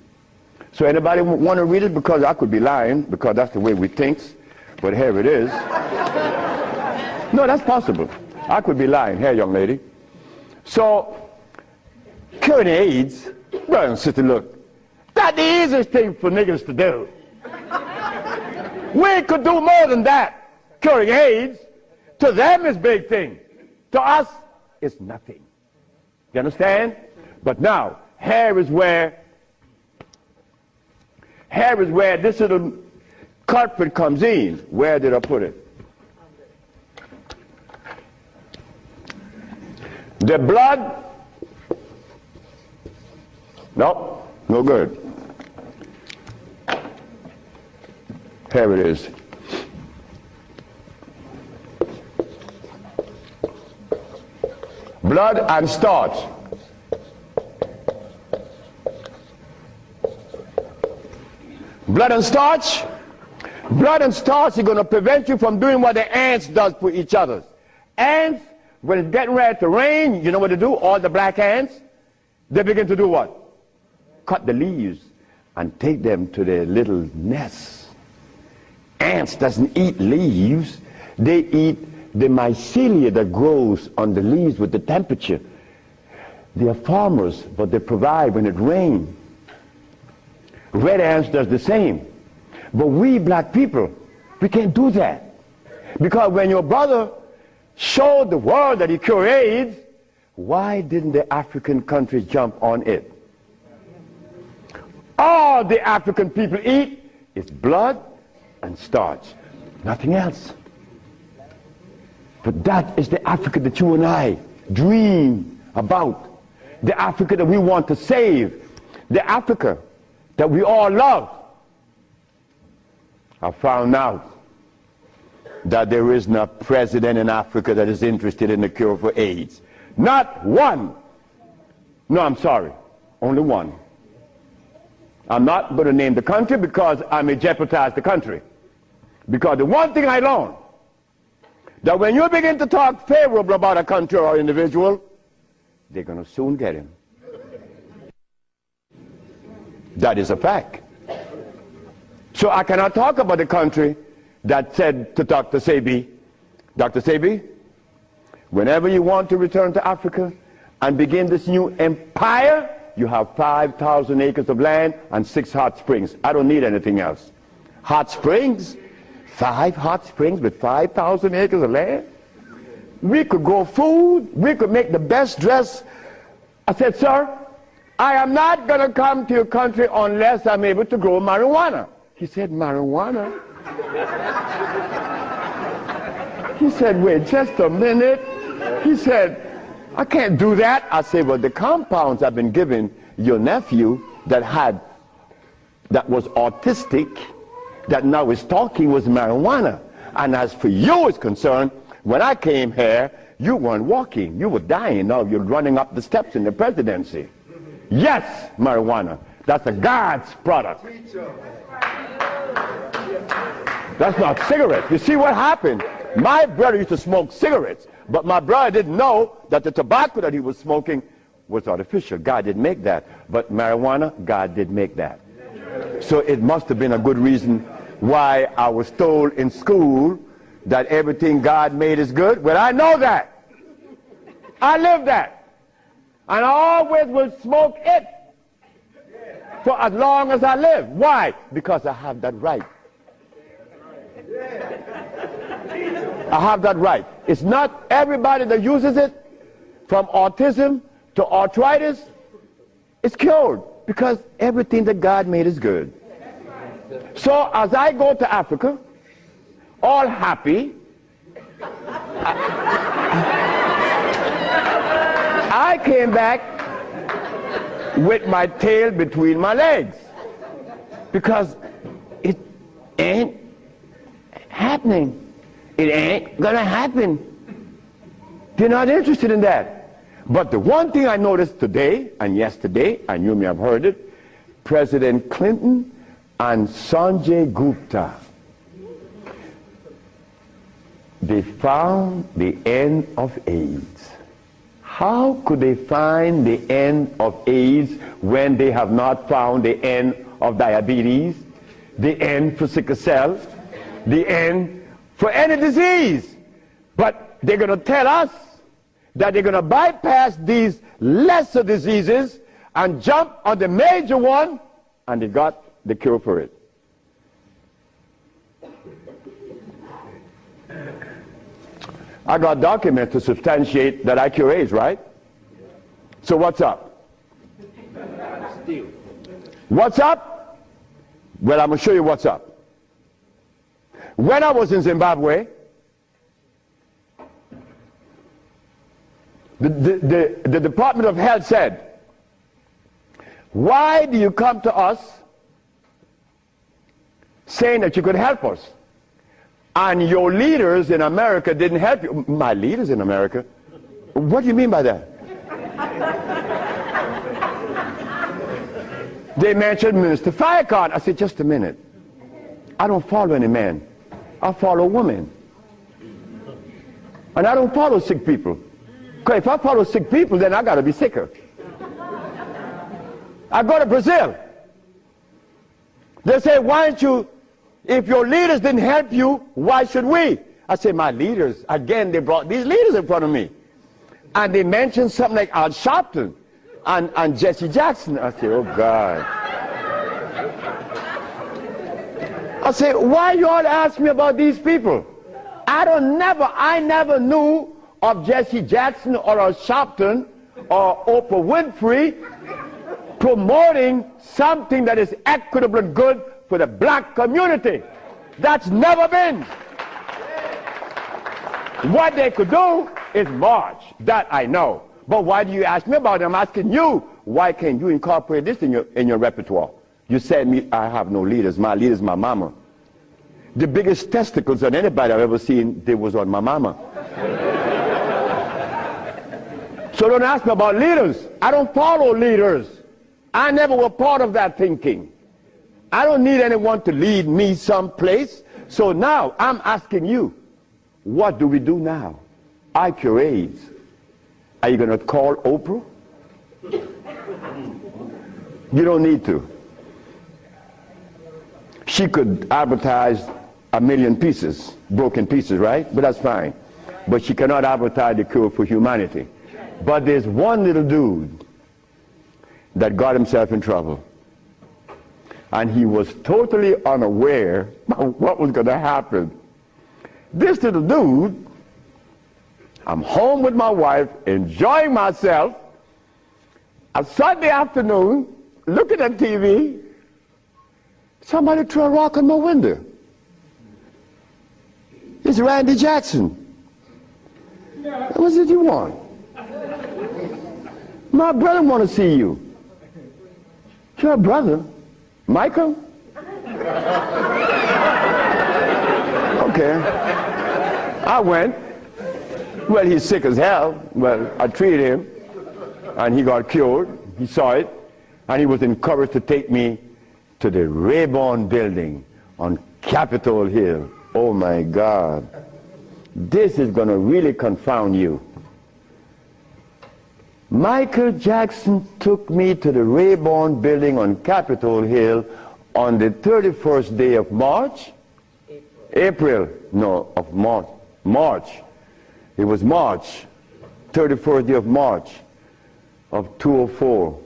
So anybody want to read it? Because I could be lying, because that's the way we think. But here it is. No, that's possible. I could be lying. Here, young lady. So, curing AIDS, brother and sister, look, that's the easiest thing for niggas to do. We could do more than that. Curing AIDS, to them is big thing. To us, it's nothing. You understand? But now, here is where this little culprit comes in. Where did I put it? The blood. Nope, no good. Here it is. Blood and starch. Blood and starch. Blood and starch is going to prevent you from doing what the ants does for each other. Ants, when it's getting ready to rain, you know what they do? All the black ants, they begin to do what? Cut the leaves and take them to their little nests. Ants doesn't eat leaves. They eat the mycelia that grows on the leaves with the temperature. They are farmers, but they provide when it rains. Red ants does the same. But we black people, we can't do that. Because when your brother showed the world that he cured AIDS, why didn't the African countries jump on it? All the African people eat is blood and starch, nothing else. But that is the Africa that you and I dream about. The Africa that we want to save. The Africa that we all love. I found out that there is no president in Africa that is interested in the cure for AIDS. Not one. No, I'm sorry. Only one. I'm not going to name the country because I may jeopardize the country. Because the one thing I learned, that when you begin to talk favorable about a country or individual, they're going to soon get him. That is a fact. So I cannot talk about the country that said to Dr. Sebi, Dr. Sebi, whenever you want to return to Africa and begin this new empire, you have 5,000 acres of land and 6 hot springs. I don't need anything else. Hot springs? 5 hot springs with 5,000 acres of land? We could grow food. We could make the best dress. I said, sir, I am not going to come to your country unless I'm able to grow marijuana. He said, marijuana? He said, wait just a minute. He said, I can't do that. I said, well, the compounds I've been giving your nephew that was autistic, that now is talking, was marijuana. And as for you is concerned, when I came here, you weren't walking. You were dying. Now you're running up the steps in the presidency. Yes, marijuana. That's a God's product. That's not cigarettes. You see what happened? My brother used to smoke cigarettes, but my brother didn't know that the tobacco that he was smoking was artificial. God didn't make that. But marijuana, God did make that. So it must have been a good reason why I was told in school that everything God made is good. Well, I know that. I live that. And I always will smoke it for as long as I live. Why? Because I have that right. I have that right. It's not everybody that uses it, from autism to arthritis, is cured, because everything that God made is good. So as I go to Africa, all happy, I came back with my tail between my legs, because ain't happening. It ain't gonna happen. They're not interested in that. But the one thing I noticed today and yesterday, and you may have heard it, President Clinton and Sanjay Gupta, they found the end of AIDS. How could they find the end of AIDS when they have not found the end of diabetes, the end for sickle cell, the end for any disease? But they're going to tell us that they're going to bypass these lesser diseases and jump on the major one, and they got the cure for it. I got documents to substantiate that I cure AIDS, right? So what's up? Still. What's up? Well, I'm going to show you what's up. When I was in Zimbabwe, the Department of Health said, why do you come to us saying that you could help us? And your leaders in America didn't help you. My leaders in America? What do you mean by that? They mentioned Minister Farrakhan. I said, just a minute. I don't follow any man. I follow women. And I don't follow sick people. Because if I follow sick people, then I got to be sicker. I go to Brazil. They say, why don't you, if your leaders didn't help you, why should we? I say, my leaders, again, they brought these leaders in front of me. And they mentioned something like Al Sharpton and Jesse Jackson. I say, oh God. I say, why you all ask me about these people? I never knew of Jesse Jackson or Al Sharpton or Oprah Winfrey promoting something that is equitable and good for the black community. That's never been. What they could do is march. That I know. But why do you ask me about it? I'm asking you, why can't you incorporate this in your repertoire? You said me, I have no leaders. My leader is my mama. The biggest testicles on anybody I've ever seen, they was on my mama. So don't ask me about leaders. I don't follow leaders. I never was part of that thinking. I don't need anyone to lead me someplace. So now I'm asking you, what do we do now? I cure AIDS. Are you going to call Oprah? You don't need to. She could advertise 1 million pieces, broken pieces, right? But that's fine. But she cannot advertise the cure for humanity. But there's one little dude that got himself in trouble. And he was totally unaware of what was going to happen. This little dude, I'm home with my wife, enjoying myself, a Sunday afternoon, looking at TV, somebody threw a rock on my window. It's Randy Jackson. What was it you want? My brother want to see you. Your brother? Michael? Okay. I went. Well, he's sick as hell. Well, I treated him, and he got cured. He saw it, and he was encouraged to take me to the Rayburn building on Capitol Hill. Oh my God. This is going to really confound you. Michael Jackson took me to the Rayburn building on Capitol Hill on the 31st day of March? April. No, of March. March. It was March. 31st day of March of 2004.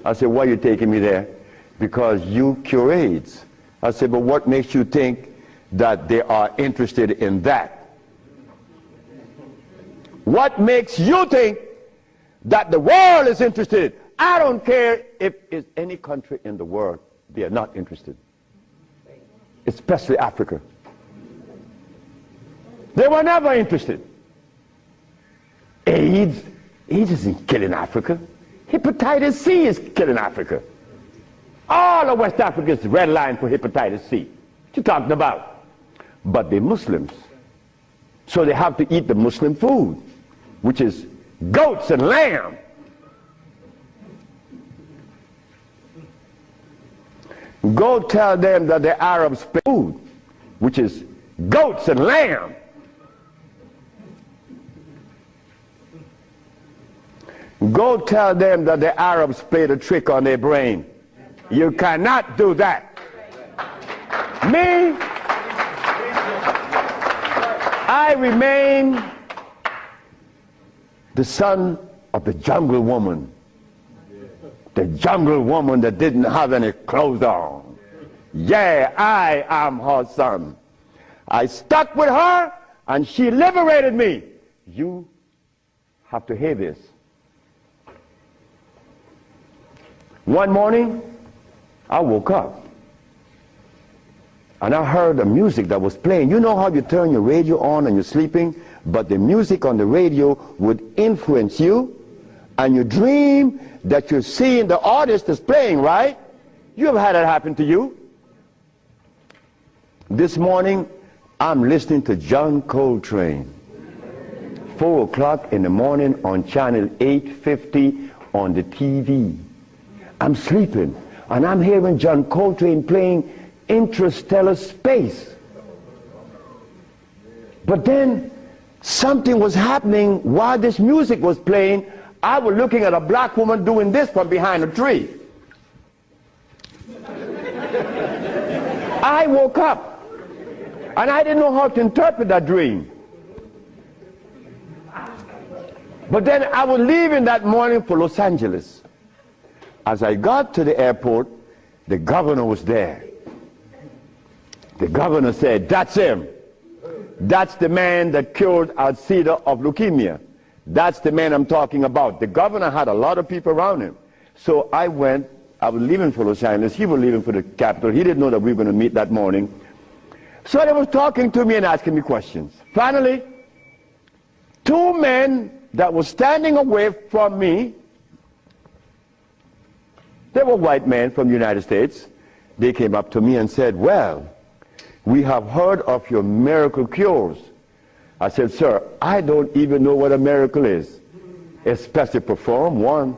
I said, why are you taking me there? Because you cure AIDS. I said, but what makes you think that they are interested in that? What makes you think that the world is interested? I don't care if it's any country in the world, they are not interested. Especially Africa. They were never interested. AIDS isn't killing Africa. Hepatitis C is killing Africa. All of West Africa is red line for hepatitis C. you talking about? But they're Muslims. So they have to eat the Muslim food, which is goats and lamb. Go tell them that the Arabs play food, which is goats and lamb. Go tell them that the Arabs played a trick on their brain. You cannot do that. Me, I remain the son of the jungle woman. The jungle woman that didn't have any clothes on. Yeah, I am her son. I stuck with her and she liberated me. You have to hear this. One morning, I woke up and I heard the music that was playing. You know how you turn your radio on and you're sleeping, but the music on the radio would influence you, and you dream that you're seeing the artist that's playing, right? You ever had that happen to you? This morning, I'm listening to John Coltrane. 4 o'clock in the morning on channel 850 on the TV. I'm sleeping, and I'm hearing John Coltrane playing Interstellar Space. But then something was happening while this music was playing. I was looking at a black woman doing this from behind a tree. I woke up, and I didn't know how to interpret that dream. But then I was leaving that morning for Los Angeles. As I got to the airport, the governor was there. The governor said, "That's him. That's the man that cured Alcida of leukemia. That's the man I'm talking about." The governor had a lot of people around him. So I went. I was leaving for Los Angeles. He was leaving for the capital. He didn't know that we were going to meet that morning. So they was talking to me and asking me questions. Finally, 2 men that were standing away from me, they were white men from the United States. They came up to me and said, "Well, we have heard of your miracle cures." I said, "Sir, I don't even know what a miracle is, especially perform one.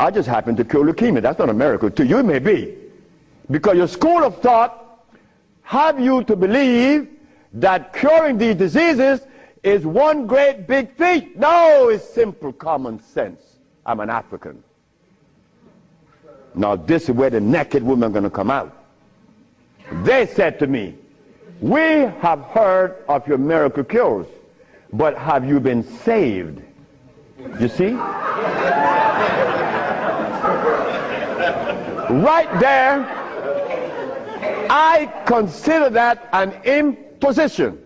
I just happen to cure leukemia. That's not a miracle. To you it may be, because your school of thought have you to believe that curing these diseases is one great big feat. No, it's simple common sense. I'm an African. Now this is where the naked women are going to come out. They said to me, "We have heard of your miracle cures, but have you been saved?" You see? Right there, I consider that an imposition.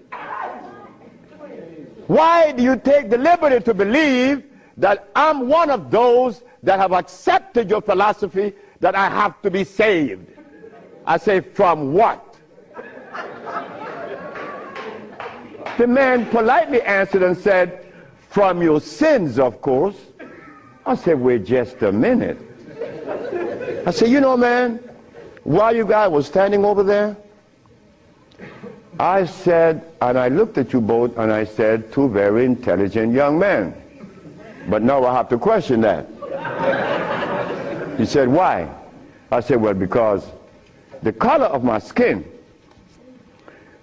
Why do you take the liberty to believe that I'm one of those that have accepted your philosophy that I have to be saved? I say, from what? The man politely answered and said, "From your sins, of course." I said, "Wait just a minute." I said, "You know, man, while you guys were standing over there, I said," and I looked at you both, and I said, "Two very intelligent young men. But now I have to question that." He said, "Why?" I said, "Well, because the color of my skin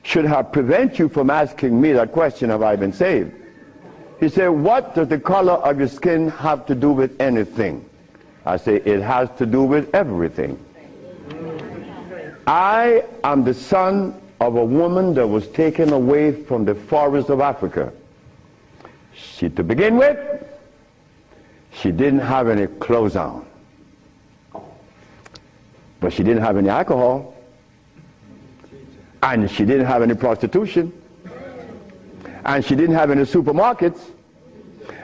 should have prevented you from asking me that question, have I been saved?" He said, "What does the color of your skin have to do with anything?" I say, "It has to do with everything. I am the son of a woman that was taken away from the forest of Africa. To begin with, she didn't have any clothes on. But she didn't have any alcohol. And she didn't have any prostitution. And she didn't have any supermarkets.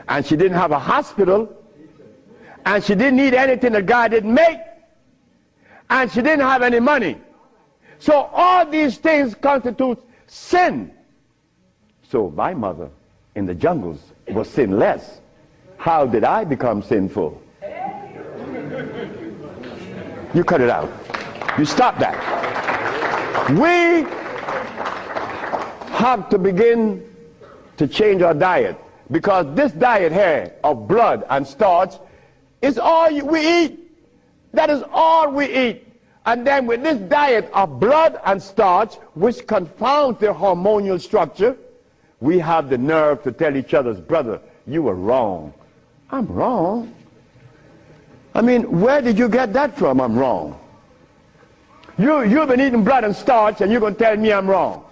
And she didn't have a hospital. And she didn't need anything that God didn't make. And she didn't have any money. So all these things constitute sin. So my mother in the jungles was sinless. How did I become sinful?" You cut it out. You stop that. We have to begin to change our diet, because this diet here of blood and starch is all we eat. That is all we eat. And then with this diet of blood and starch, which confounds their hormonal structure, we have the nerve to tell each other's brother, you were wrong. I'm wrong. I mean, where did you get that from? I'm wrong. You've been eating blood and starch, and you're going to tell me I'm wrong.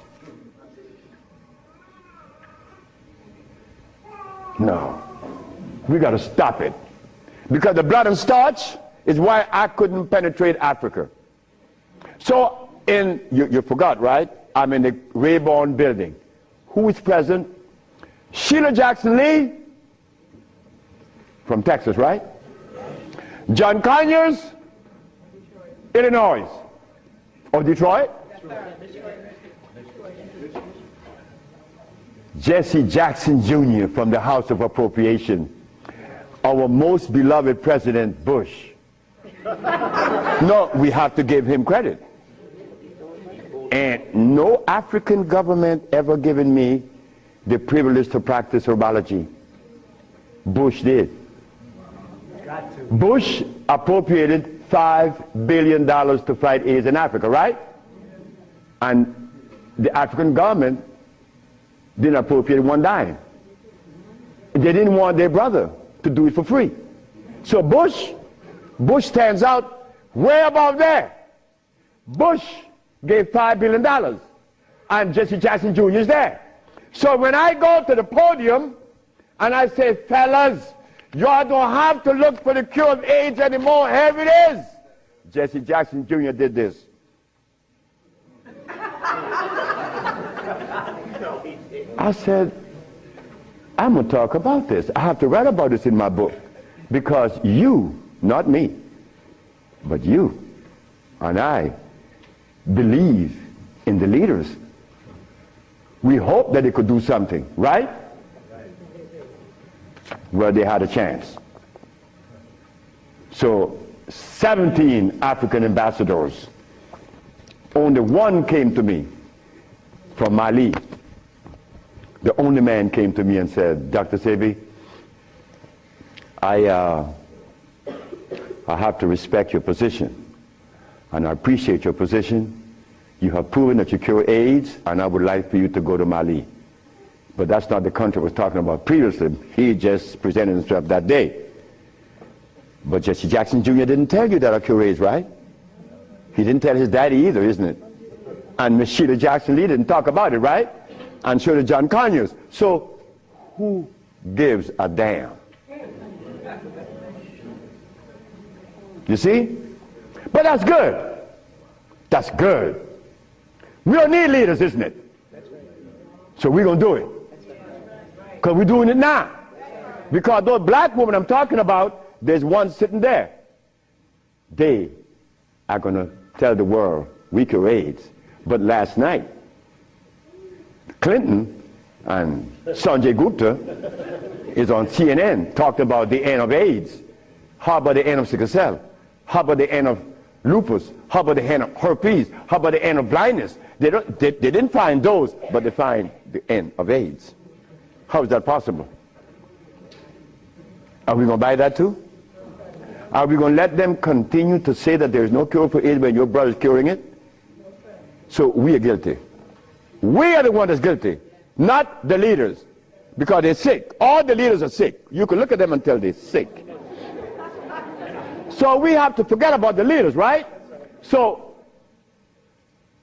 No. We got to stop it. Because the blood and starch is why I couldn't penetrate Africa. So, you forgot, right? I'm in the Rayborn building. Who is present? Sheila Jackson Lee from Texas, right? John Conyers, Illinois. Or Detroit? Jesse Jackson Jr. from the House of Appropriation. Our most beloved President Bush. No, we have to give him credit. And no African government ever given me the privilege to practice herbology. Bush did. Bush appropriated $5 billion to fight AIDS in Africa, right? And the African government didn't appropriate one dime. They didn't want their brother to do it for free. So Bush stands out way above there. Bush gave $5 billion, and Jesse Jackson Jr. is there. So when I go to the podium and I say, fellas, y'all don't have to look for the cure of AIDS anymore. Here it is. Jesse Jackson Jr. did this. I said, I'm going to talk about this. I have to write about this in my book. Because you, not me, but you and I believe in the leaders. We hope that they could do something, right? Well, they had a chance. So 17 African ambassadors. Only one came to me from Mali. The only man came to me and said, Dr. Sebi, I have to respect your position, and I appreciate your position. You have proven that you cure AIDS, and I would like for you to go to Mali. But that's not the country I was talking about previously. He just presented himself that day. But Jesse Jackson Jr. didn't tell you that I cure AIDS, right? He didn't tell his daddy either, isn't it? And Miss Sheila Jackson Lee didn't talk about it, right? And so did John Conyers. So who gives a damn? You see? But that's good. That's good. We don't need leaders, isn't it? So we're going to do it. Because we're doing it now. Because those black women I'm talking about, there's one sitting there. They are going to tell the world we cure AIDS. But last night, Clinton and Sanjay Gupta is on CNN talking about the end of AIDS. How about the end of sickle cell? How about the end of lupus? How about the end of herpes? How about the end of blindness? They didn't find those, but they find the end of AIDS. How is that possible? Are we going to buy that too? Are we going to let them continue to say that there's no cure for AIDS when your brother's curing it? So we are guilty. We are the one that's guilty, not the leaders, because they're sick. All the leaders are sick. You can look at them and tell they're sick. So we have to forget about the leaders, right? So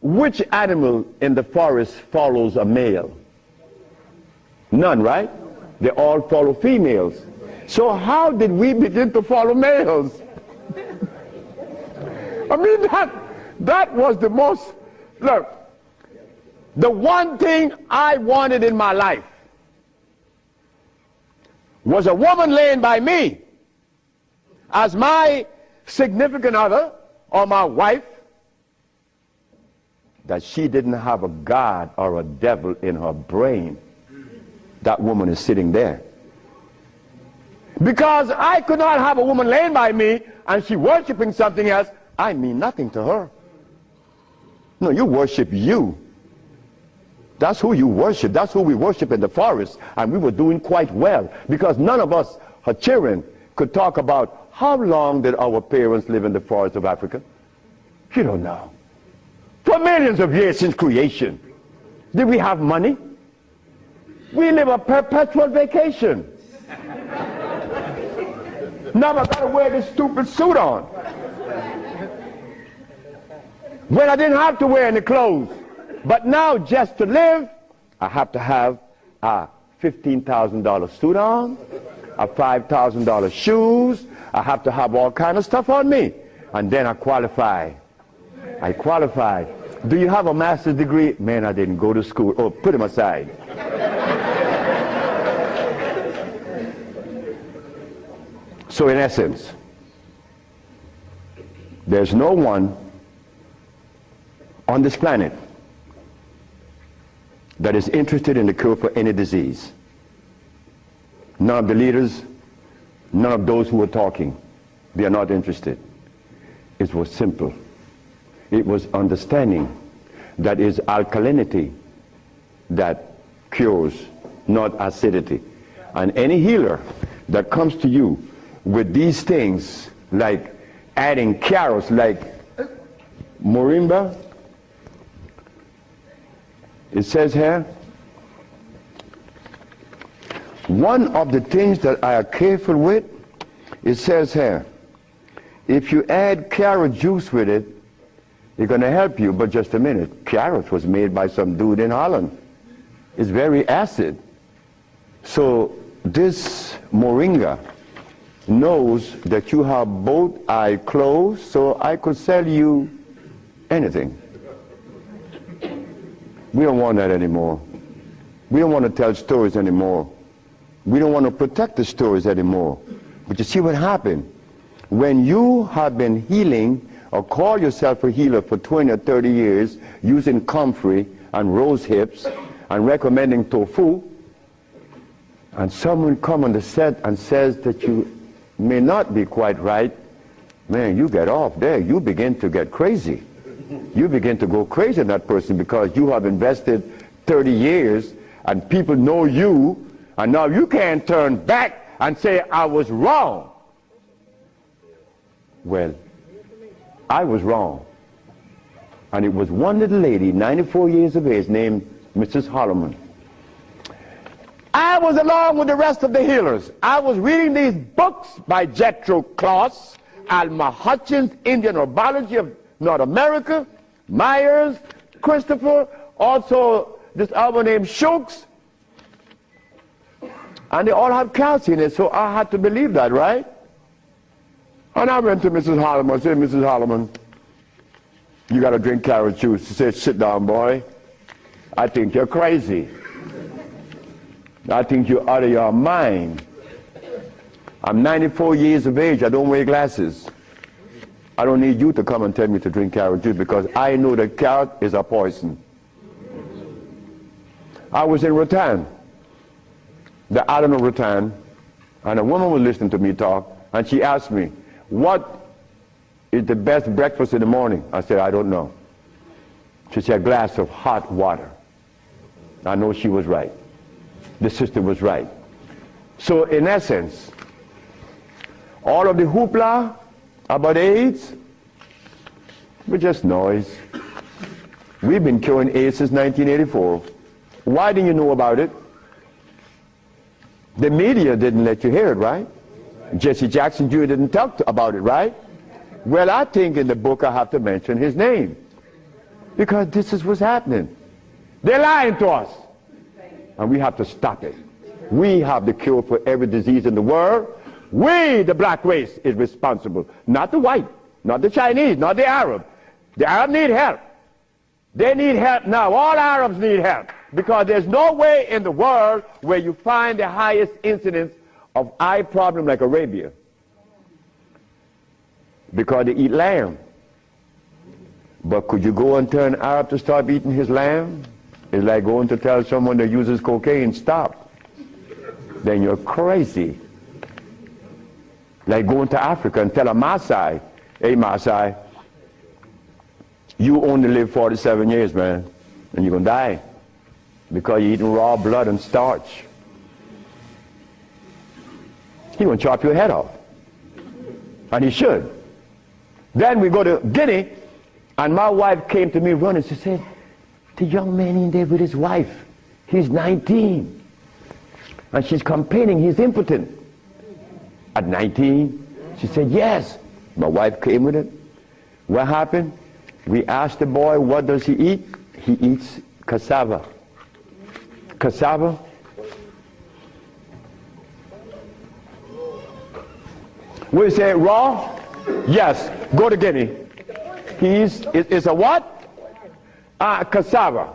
which animal in the forest follows a male? None, right? They all follow females. So how did we begin to follow males? I mean, that was the most, look, the one thing I wanted in my life was a woman laying by me as my significant other or my wife, that she didn't have a God or a devil in her brain. That woman is sitting there. Because I could not have a woman laying by me and she worshiping something else. I mean nothing to her. No, you worship you. That's who you worship. That's who we worship in the forest. And we were doing quite well because none of us, her children, could talk about how long did our parents live in the forest of Africa. You don't know. For millions of years since creation. Did we have money? We live a perpetual vacation. Now I gotta wear this stupid suit on. When I didn't have to wear any clothes. But now just to live, I have to have a $15,000 suit on, a $5,000 shoes. I have to have all kind of stuff on me. And then I qualify. I qualify. Do you have a master's degree? Man, I didn't go to school. Oh, put him aside. So in essence, there's no one on this planet that is interested in the cure for any disease. None of the leaders, none of those who are talking, they are not interested. It was simple. It was understanding that is alkalinity that cures, not acidity. And any healer that comes to you with these things, like adding carrots, like moringa, it says here, one of the things that I are careful with, it says here, if you add carrot juice with it, it's going to help you. But just a minute, carrot was made by some dude in Holland. It's very acid. So this moringa knows that you have both eyes closed, so I could sell you anything. We don't want that anymore. We don't want to tell stories anymore. We don't want to protect the stories anymore. But you see what happened? When you have been healing or call yourself a healer for 20 or 30 years using comfrey and rose hips and recommending tofu, and someone come on the set and says that you may not be quite right, man, you get off there. You begin to get crazy. You begin to go crazy on that person because you have invested 30 years and people know you, and now you can't turn back and say, I was wrong. Well, I was wrong. And it was one little lady, 94 years of age, named Mrs. Holloman. I was along with the rest of the healers. I was reading these books by Jethro Kloss, Alma Hutchins, Indian Herbology of North America, Myers, Christopher, also this other named Shooks. And they all have calcium in it, so I had to believe that, right? And I went to Mrs. Holloman and said, Mrs. Holloman, you got to drink carrot juice. She said, sit down, boy. I think you're crazy. I think you're out of your mind. I'm 94 years of age. I don't wear glasses. I don't need you to come and tell me to drink carrot juice because I know that carrot is a poison. I was in Rattan, the island of Rattan, and a woman was listening to me talk, and she asked me, what is the best breakfast in the morning? I said, I don't know. She said, a glass of hot water. I know she was right. The sister was right. So in essence, all of the hoopla about AIDS was just noise. We've been curing AIDS since 1984. Why didn't you know about it? The media didn't let you hear it, right? Jesse Jackson Jr. didn't talk about it, right? Well, I think in the book I have to mention his name because this is what's happening. They're lying to us. And we have to stop it. We have the cure for every disease in the world. We, the black race, is responsible. Not the white, not the Chinese, not the Arab. The Arab need help. They need help now. All Arabs need help. Because there's no way in the world where you find the highest incidence of eye problem like Arabia. Because they eat lamb. But could you go and tell an Arab to stop eating his lamb? It's like going to tell someone that uses cocaine, stop. Then you're crazy. Like going to Africa and tell a Maasai, hey Maasai, You only live 47 years, man, and you're going to die because you're eating raw blood and starch. He's going to chop your head off. And he should. Then we go to Guinea, and my wife came to me running. She said, the young man in there with his wife, he's 19. And she's complaining he's impotent. At 19, she said, yes. My wife came with it. What happened? We asked the boy, what does he eat? He eats cassava. Cassava. We say raw? Yes. Go to Guinea. It's a what? Cassava.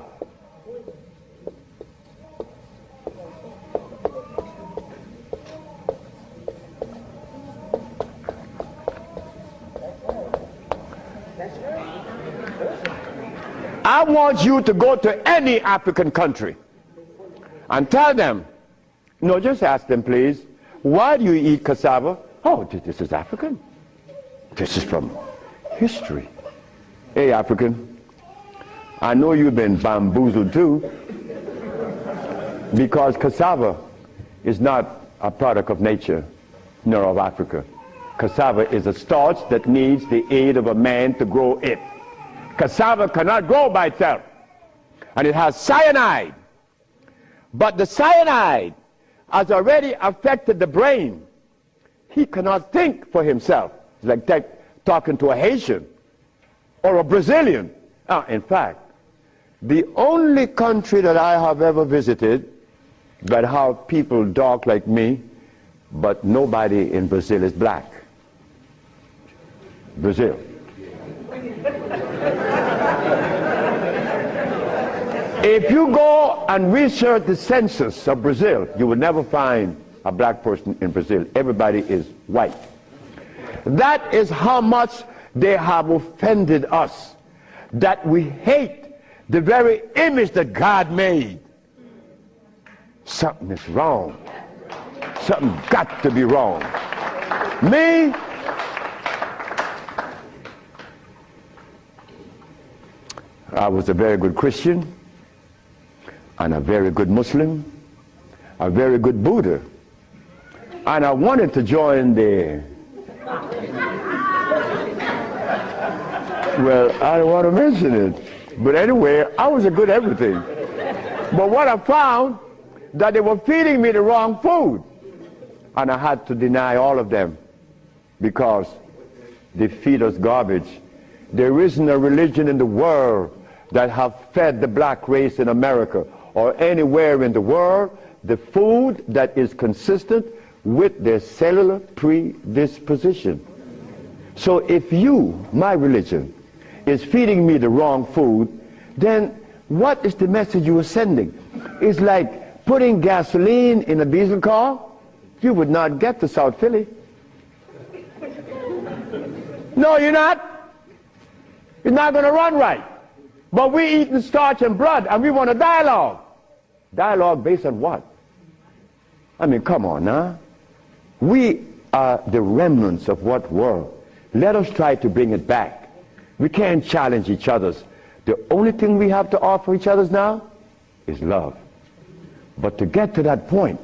I want you to go to any African country and tell them, no, just ask them, please, why do you eat cassava? Oh, this is African. This is from history. Hey, African, I know you've been bamboozled too, because cassava is not a product of nature, nor of Africa. Cassava is a starch that needs the aid of a man to grow it. Cassava cannot grow by itself, and it has cyanide. But the cyanide has already affected the brain. He cannot think for himself. It's like talking to a Haitian or a Brazilian. In fact, the only country that I have ever visited that have people dark like me, but nobody in Brazil is black. Brazil. If you go and research the census of Brazil, you will never find a black person in Brazil. Everybody is white. That is how much they have offended us, that we hate the very image that God made. Something is wrong. Something got to be wrong. Me, I was a very good Christian, and a very good Muslim, a very good Buddha. And I wanted to join the, well, I don't want to mention it, but anyway, I was a good everything. But what I found, that they were feeding me the wrong food, and I had to deny all of them because they feed us garbage. There isn't a religion in the world that have fed the black race in America or anywhere in the world the food that is consistent with their cellular predisposition. So if you, my religion, is feeding me the wrong food, then what is the message you are sending? It's like putting gasoline in a diesel car. You would not get to South Philly. No, you're not. It's not going to run right. But we eating starch and blood, and we want a dialogue. Dialogue based on what? I mean, come on now. We are the remnants of what world? Let us try to bring it back. We can't challenge each other's. The only thing we have to offer each other's now is love. But to get to that point,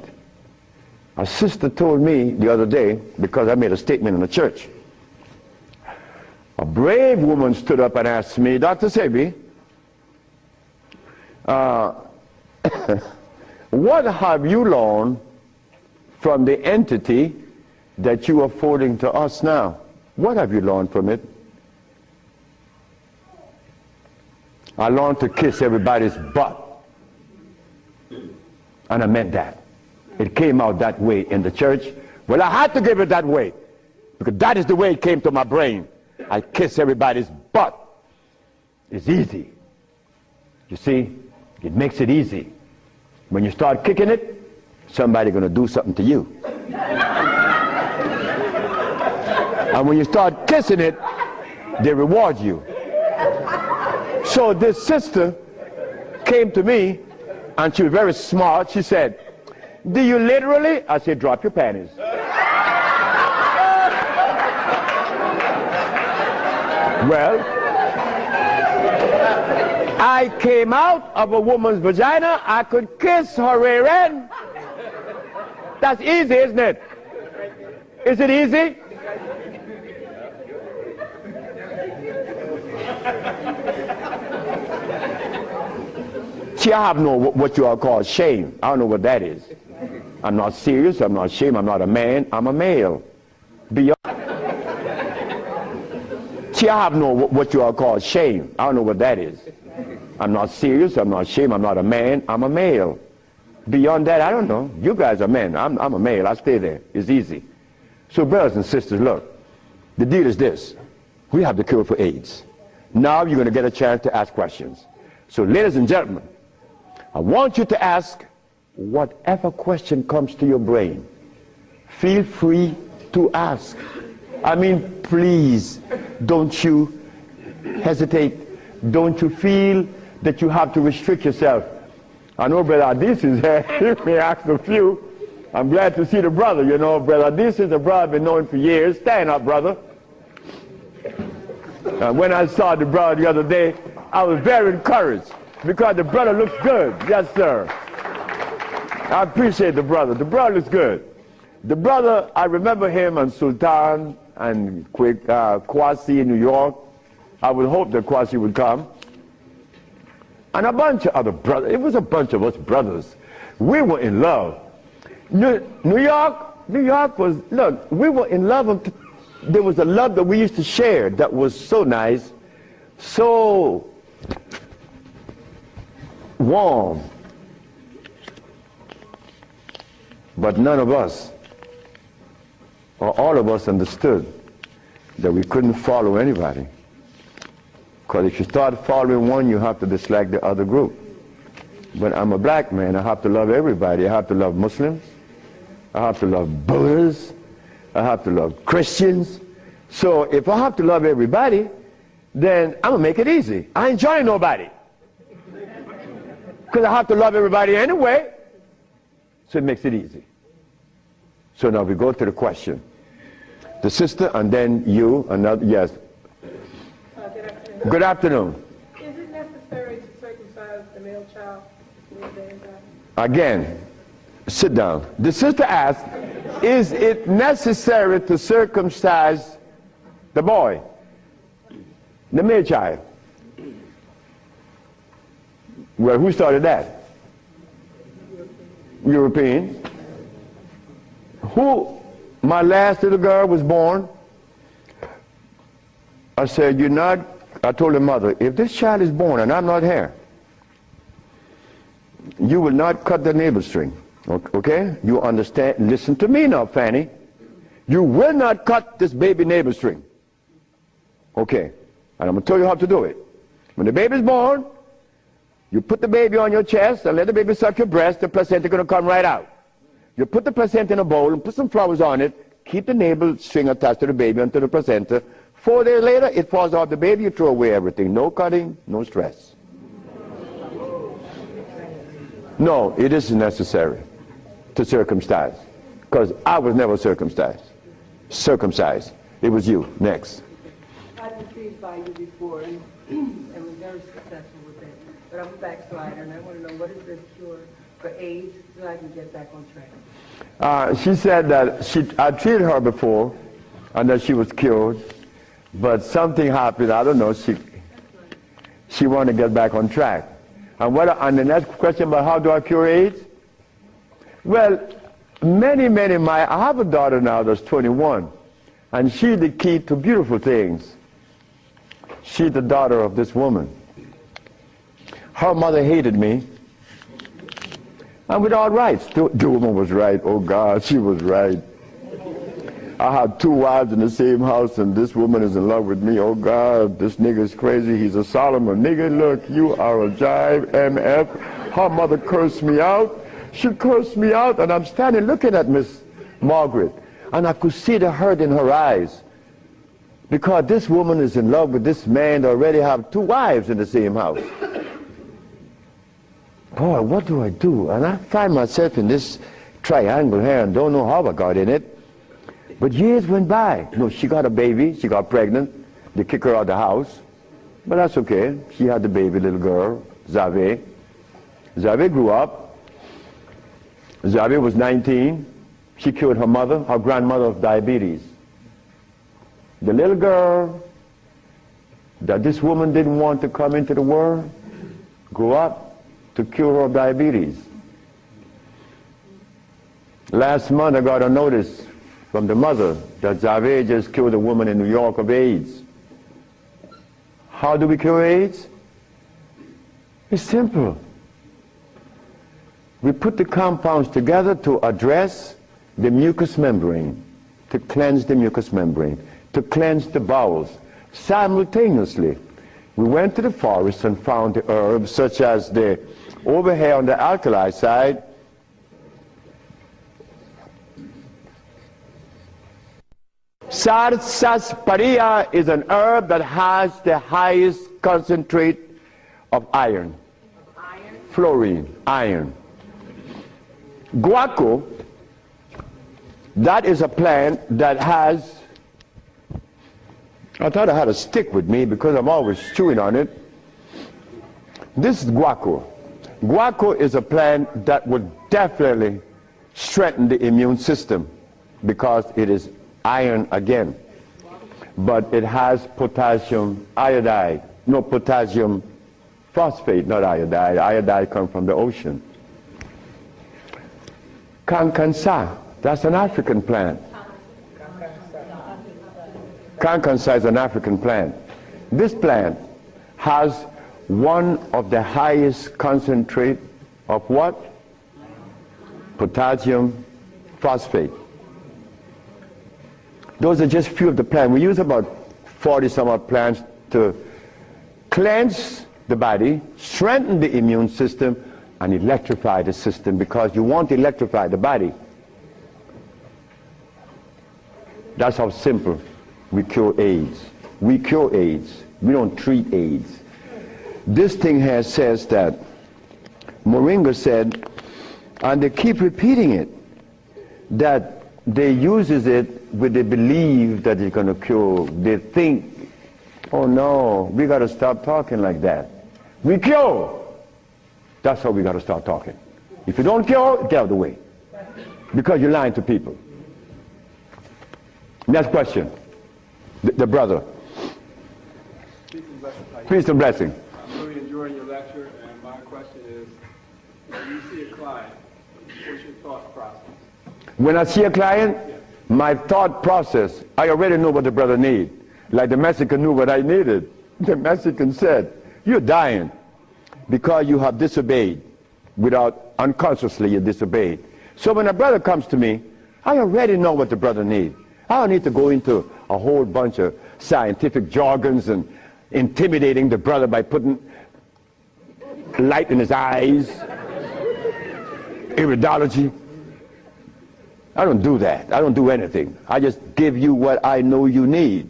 a sister told me the other day, because I made a statement in the church, a brave woman stood up and asked me, Dr. Sebi, what have you learned from the entity that you are forwarding to us now? What have you learned from it? I learned to kiss everybody's butt. And I meant that. It came out that way in the church. Well, I had to give it that way, because that is the way it came to my brain. I kiss everybody's butt. It's easy. You see, it makes it easy. When you start kicking it, somebody's going to do something to you. And when you start kissing it, they reward you. So this sister came to me, and she was very smart. She said, do you literally? I said, drop your panties. Well, I came out of a woman's vagina, I could kiss her rear end. That's easy, isn't it? Is it easy? See, I have no what you all call shame. I don't know what that is. I'm not serious, I'm not ashamed, I'm not a man, I'm a male. Beyond. See, I have no what you all call shame. I don't know what that is. I'm not serious, I'm not ashamed, I'm not a man, I'm a male. Beyond that, I don't know. You guys are men, I'm a male, I stay there. It's easy. So brothers and sisters, look, the deal is this. We have the cure for AIDS. Now you're going to get a chance to ask questions. So ladies and gentlemen, I want you to ask whatever question comes to your brain. Feel free to ask. I mean, please, don't you hesitate. Don't you feel that you have to restrict yourself. I know Brother Adis is here. He may ask a few. I'm glad to see the brother. You know, Brother Adis is a brother I've been knowing for years. Stand up, brother. When I saw the brother the other day, I was very encouraged because the brother looks good. Yes, sir. I appreciate the brother. The brother looks good. The brother, I remember him on Sultan and Kwasi in New York. I would hope that Kwasi would come. And a bunch of other brothers. It was a bunch of us brothers. We were in love. New York was, look, we were in love. There was a love that we used to share that was so nice, so warm. But none of us, or all of us, understood that we couldn't follow anybody. Because if you start following one, you have to dislike the other group. But I'm a black man, I have to love everybody. I have to love Muslims, I have to love Buddhists, I have to love Christians. So if I have to love everybody, then I'm going to make it easy. I ain't joining nobody. Because I have to love everybody anyway. So it makes it easy. So now we go to the question. The sister and then you, another, yes. Good afternoon. Is it necessary to circumcise the male child? Again, sit down. The sister asked, is it necessary to circumcise the boy, the male child? Well, who started that? European. Who? My last little girl was born. I said, you're not, I told her mother, if this child is born and I'm not here, you will not cut the navel string. Okay? You understand? Listen to me now, Fanny. You will not cut this baby navel string. Okay. And I'm going to tell you how to do it. When the baby's born, you put the baby on your chest and let the baby suck your breast. The placenta is going to come right out. You put the placenta in a bowl and put some flowers on it. Keep the navel string attached to the baby until the placenta. 4 days later, it falls off the baby. You throw away everything. No cutting, no stress. No, it isn't necessary to circumcise, because I was never circumcised. It was you. Next. I've been treated by you before and was very successful with it. But I'm a backslider and I want to know, what is the cure for AIDS so I can get back on track? She said that I treated her before and that she was cured, but something happened. I don't know. She wanted to get back on track. And the next question about how do I cure AIDS? Well, I have a daughter now that's 21, and she's the key to beautiful things. She's the daughter of this woman. Her mother hated me, and with all rights. The woman was right. Oh God, she was right. I had 2 wives in the same house, and this woman is in love with me. Oh God, this nigga is crazy. He's a Solomon. Nigga, look, you are a jive, MF. Her mother cursed me out. She cursed me out, and I'm standing looking at Miss Margaret, and I could see the hurt in her eyes. Because this woman is in love with this man that already have 2 wives in the same house. Boy, what do I do? And I find myself in this triangle here and don't know how I got in it. But years went by. No, she got a baby, she got pregnant, they kick her out of the house. But that's okay. She had the baby little girl, Zave. Zave grew up. Zave was 19. She cured her mother, her grandmother, of diabetes. The little girl that this woman didn't want to come into the world grew up to cure her of diabetes. Last month I got a notice from the mother that Zave just cured a woman in New York of AIDS. How do we cure AIDS? It's simple. We put the compounds together to address the mucous membrane, to cleanse the mucous membrane, to cleanse the bowels. Simultaneously, we went to the forest and found the herbs such as the, over here on the alkali side, sarsaparilla is an herb that has the highest concentrate of iron. Fluorine, iron. Guaco, that is a plant that has, I thought I had a stick with me because I'm always chewing on it. This is guaco. Guaco is a plant that would definitely strengthen the immune system because it is iron again. But it has potassium iodide, no, potassium phosphate, not iodide. Iodide comes from the ocean. Kankansa, that's an African plant. Kankansa is an African plant. This plant has one of the highest concentrate of what? Potassium phosphate. Those are just few of the plants. We use about 40 some odd plants to cleanse the body, strengthen the immune system, and electrify the system, because you want to electrify the body. That's how simple we cure AIDS. We cure AIDS. We don't treat AIDS. This thing here says that Moringa said, and they keep repeating it, that they uses it with the belief that it's going to cure. They think, oh no, we got to stop talking like that. We cure. That's how we got to start talking. If you don't cure, get out of the way. Because you're lying to people. Next question. The brother. Peace and blessing. I'm really enjoying your lecture, and my question is, when you see a client, what's your thought process? When I see a client, my thought process, I already know what the brother needs. Like the Mexican knew what I needed. The Mexican said, you're dying because you have disobeyed. Without, unconsciously you disobeyed. So when a brother comes to me, I already know what the brother needs. I don't need to go into a whole bunch of scientific jargons and intimidating the brother by putting light in his eyes, iridology. I don't do that. I don't do anything. I just give you what I know you need.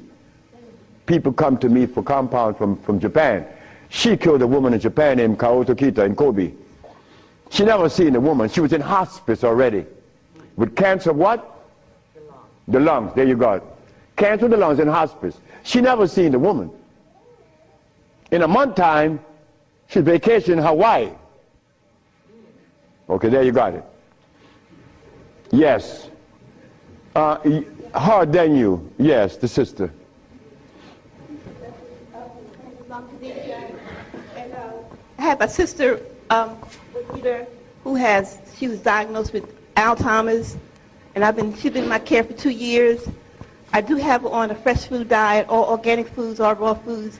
People come to me for compound from Japan. She killed a woman in Japan named Kaoto Kita in Kobe. She never seen a woman. She was in hospice already. With cancer what? The lungs. There you go. Cancer of the lungs in hospice. She never seen a woman. In a month time, she's vacationing in Hawaii. Okay, there you got it. Yes. Harder than you. Yes, the sister. I have a sister who she was diagnosed with Alzheimer's, and she's been in my care for 2 years. I do have her on a fresh food diet, all organic foods, all raw foods,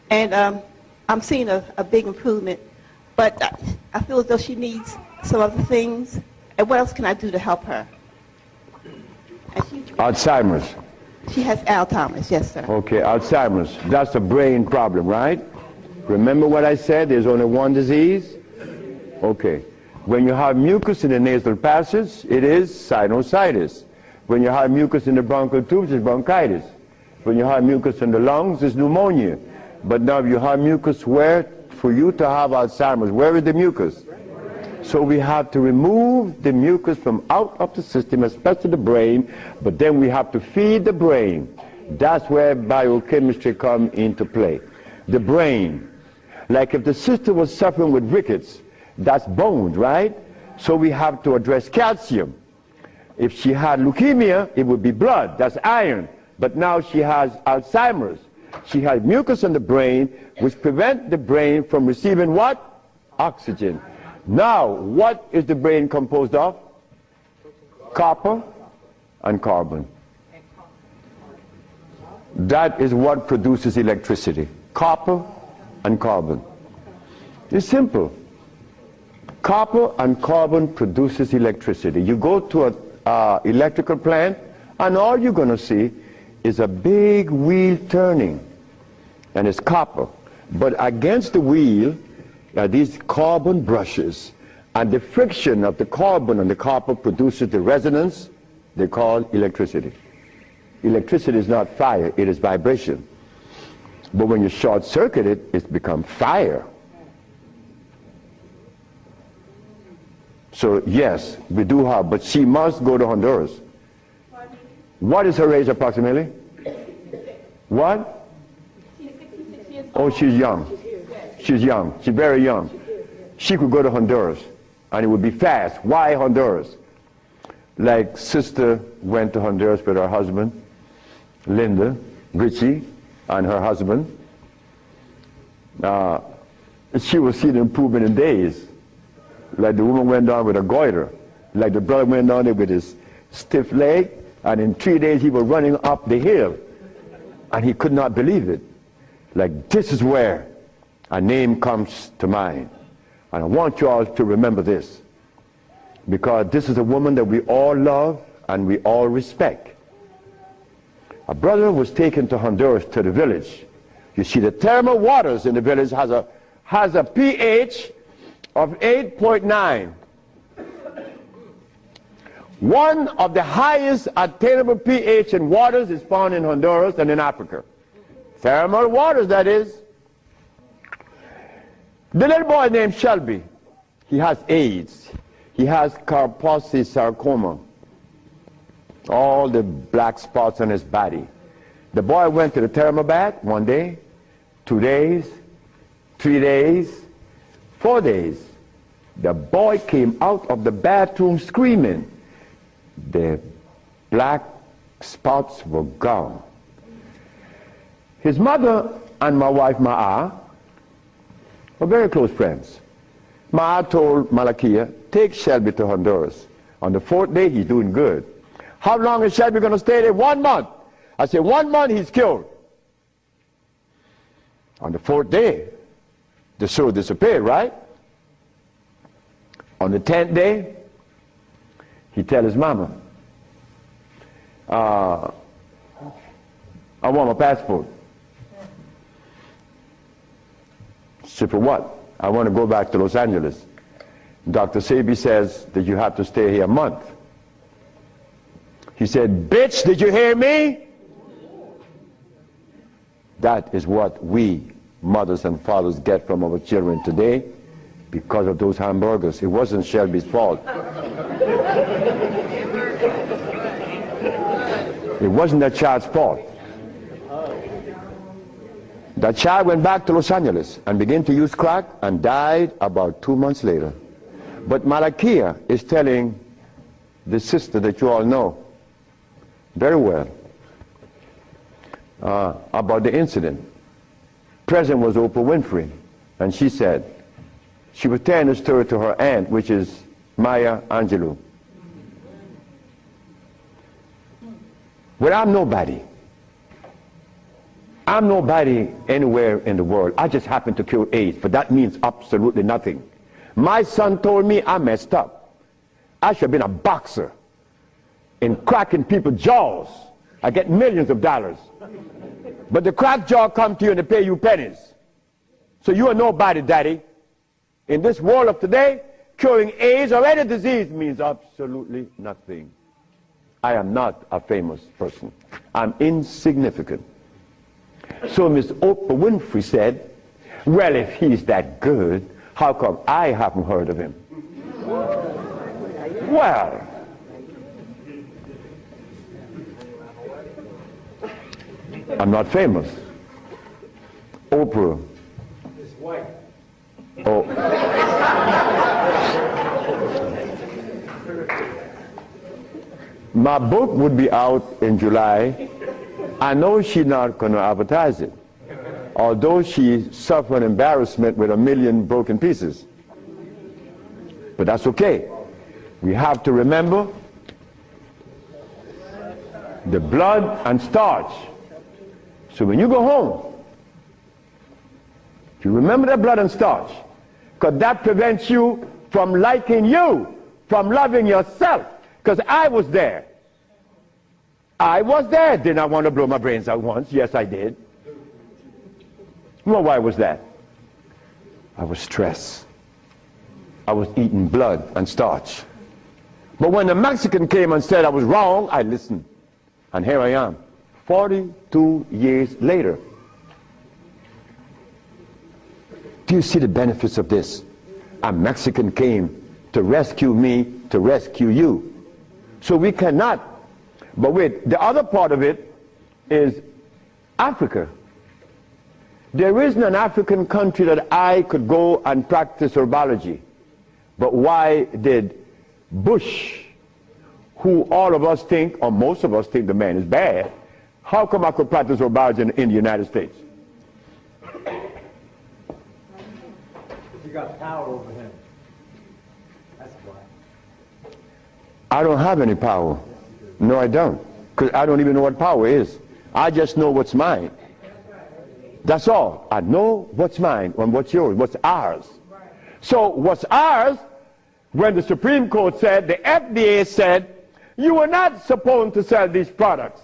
and I'm seeing a big improvement. But I feel as though she needs some other things. And what else can I do to help her? Alzheimer's. She has Alzheimer's, yes, sir. Okay, Alzheimer's. That's a brain problem, right? Remember what I said? There's only one disease? Okay. When you have mucus in the nasal passage, it is sinusitis. When you have mucus in the bronchial tubes, it's bronchitis. When you have mucus in the lungs, it's pneumonia. But now you have mucus where? For you to have Alzheimer's, where is the mucus? So we have to remove the mucus from out of the system, especially the brain, but then we have to feed the brain. That's where biochemistry comes into play. the brain. Like if the sister was suffering with rickets, that's bones, right? So we have to address calcium. If she had leukemia, it would be blood, that's iron. But now she has Alzheimer's. She has mucus in the brain, which prevents the brain from receiving what? Oxygen. Now, what is the brain composed of? Copper and carbon. That is what produces electricity. Copper and carbon. It's simple. Copper and carbon produces electricity. You go to an electrical plant, and all you're going to see is a big wheel turning, and it's copper. But against the wheel are these carbon brushes, and the friction of the carbon and the copper produces the resonance they call electricity. Electricity is not fire, it is vibration. But when you short circuit it, it's become fire. So yes, we do have, but she must go to Honduras. What is her age approximately? What? Oh, she's young. She's young. She's very young. She could go to Honduras, and it would be fast. Why Honduras? Like sister went to Honduras with her husband, Linda, Richie, and her husband. She will see the improvement in days. Like the woman went down with a goiter. Like the brother went down there with his stiff leg, and in 3 days he was running up the hill. And he could not believe it. Like, this is where a name comes to mind. And I want you all to remember this, because this is a woman that we all love and we all respect. A brother was taken to Honduras, to the village. You see, the thermal waters in the village has a pH of 8.9. One of the highest attainable pH in waters is found in Honduras and in Africa. Thermal waters, that is. The little boy named Shelby, he has AIDS. He has Kaposi sarcoma. All the black spots on his body. The boy went to the thermal bath 1 day, 2 days, 3 days, 4 days. The boy came out of the bathroom screaming. The black spots were gone. His mother and my wife Ma'a were very close friends. Ma'a told Malakia, take Shelby to Honduras. On the 4th day, he's doing good. How long is Shelby going to stay there? 1 month. I said, 1 month, he's cured. On the 4th day, the sore disappeared, right? On the 10th day, he tell his mama, I want my passport. She said, for what? I want to go back to Los Angeles. Dr. Sebi says that you have to stay here a month. He said, bitch, did you hear me? That is what we, mothers and fathers, get from our children today because of those hamburgers. It wasn't Shelby's fault. It wasn't that child's fault. That child went back to Los Angeles and began to use crack and died about 2 months later. But Malakia is telling the sister that you all know very well about the incident. Present was Oprah Winfrey, and she said, she was telling the story to her aunt, which is Maya Angelou. Well, I'm nobody. I'm nobody anywhere in the world. I just happen to cure AIDS, but that means absolutely nothing. My son told me I messed up. I should have been a boxer in cracking people's jaws. I get millions of dollars. But the crack jaw come to you and they pay you pennies. So you are nobody, daddy. In this world of today, curing AIDS or any disease means absolutely nothing. I am not a famous person. I'm insignificant. So Miss Oprah Winfrey said, well, if he's that good, how come I haven't heard of him? Well, I'm not famous. Oprah Oprah. It's white. Oh. My book would be out in July. I know she's not going to advertise it, although she suffered embarrassment with 1 million broken pieces. But that's okay. We have to remember the blood and starch. So when you go home, you remember the blood and starch, because that prevents you from liking you, from loving yourself. Because I was there. I was there. Did I want to blow my brains out once? Yes, I did. Well, why was that? I was stressed. I was eating blood and starch. But when the Mexican came and said I was wrong, I listened. And here I am, 42 years later. Do you see the benefits of this? A Mexican came to rescue me, to rescue you. So we cannot. But wait, the other part of it is Africa. There isn't an African country that I could go and practice herbology. But why did Bush, who all of us think, or most of us think the man is bad, how come I could practice herbology in the United States? You got power over him. That's why. I don't have any power. No, I don't. Because I don't even know what power is. I just know what's mine. That's all. I know what's mine and what's yours, what's ours. So what's ours, when the Supreme Court said, the FDA said, you are not supposed to sell these products.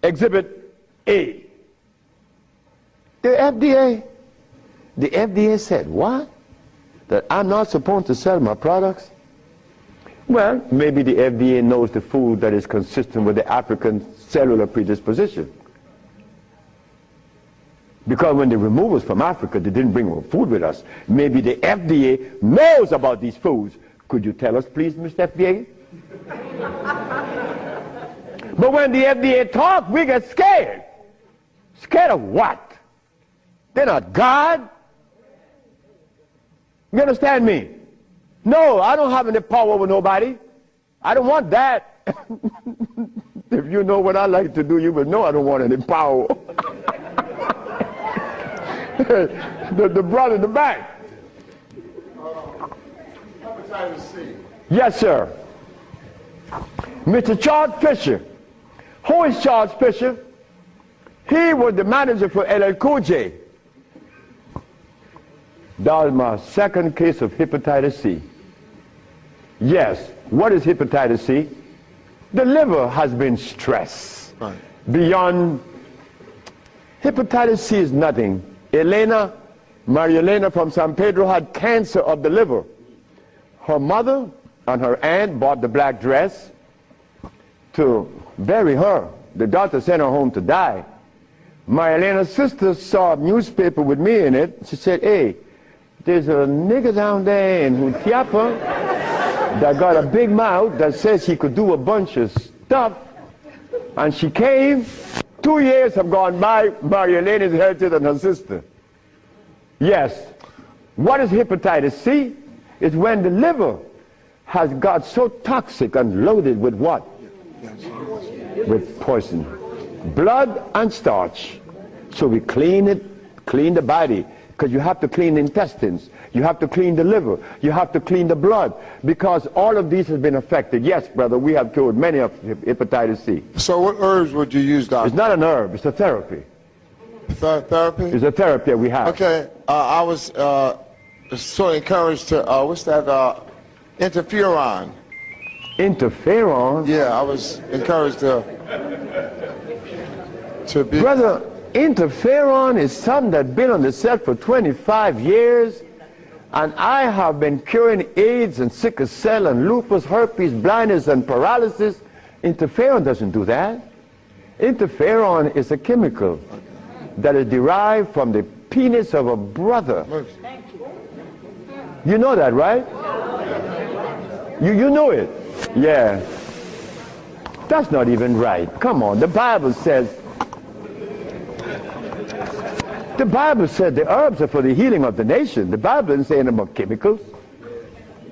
Exhibit A. The FDA said, what? That I'm not supposed to sell my products? Well, maybe the FDA knows the food that is consistent with the African cellular predisposition. Because when they removed us from Africa, they didn't bring our food with us. Maybe the FDA knows about these foods. Could you tell us, please, Mr. FDA? But when the FDA talks, we get scared. Scared of what? They're not God. You understand me? No, I don't have any power over nobody. I don't want that. If you know what I like to do, you will know I don't want any power. the brother in the back. Hepatitis C. Yes, sir. Mr. Charles Fisher. Who is Charles Fisher? He was the manager for LL Cool J. That was my second case of hepatitis C. Yes. What is hepatitis C? The liver has been stressed. Right. Beyond. Hepatitis C is nothing. Maria Elena from San Pedro had cancer of the liver. Her mother and her aunt bought the black dress to bury her. The doctor sent her home to die. Maria Elena's sister saw a newspaper with me in it. She said, hey, there's a nigger down there in Jutiapa that got a big mouth that says he could do a bunch of stuff. And she came. 2 years have gone by. Maria Elena is healthier than her sister. Yes. What is hepatitis C? It's when the liver has got so toxic and loaded with what? With poison. Blood and starch. So we clean it, clean the body. Because you have to clean the intestines. You have to clean the liver. You have to clean the blood. Because all of these have been affected. Yes, brother, we have cured many of hepatitis C. So what herbs would you use, doctor? It's not an herb. It's a therapy. Therapy? It's a therapy that we have. Okay. I was so encouraged to, what's that, interferon. Interferon? Yeah, I was encouraged to be... Brother, interferon is something that's been on the set for 25 years, and I have been curing AIDS and sickle cell and lupus, herpes, blindness, and paralysis. Interferon doesn't do that. Interferon is a chemical that is derived from the penis of a brother. You know that, right? You know it. Yeah. That's not even right. Come on, the Bible says The Bible said the herbs are for the healing of the nation. The Bible didn't say anything about chemicals.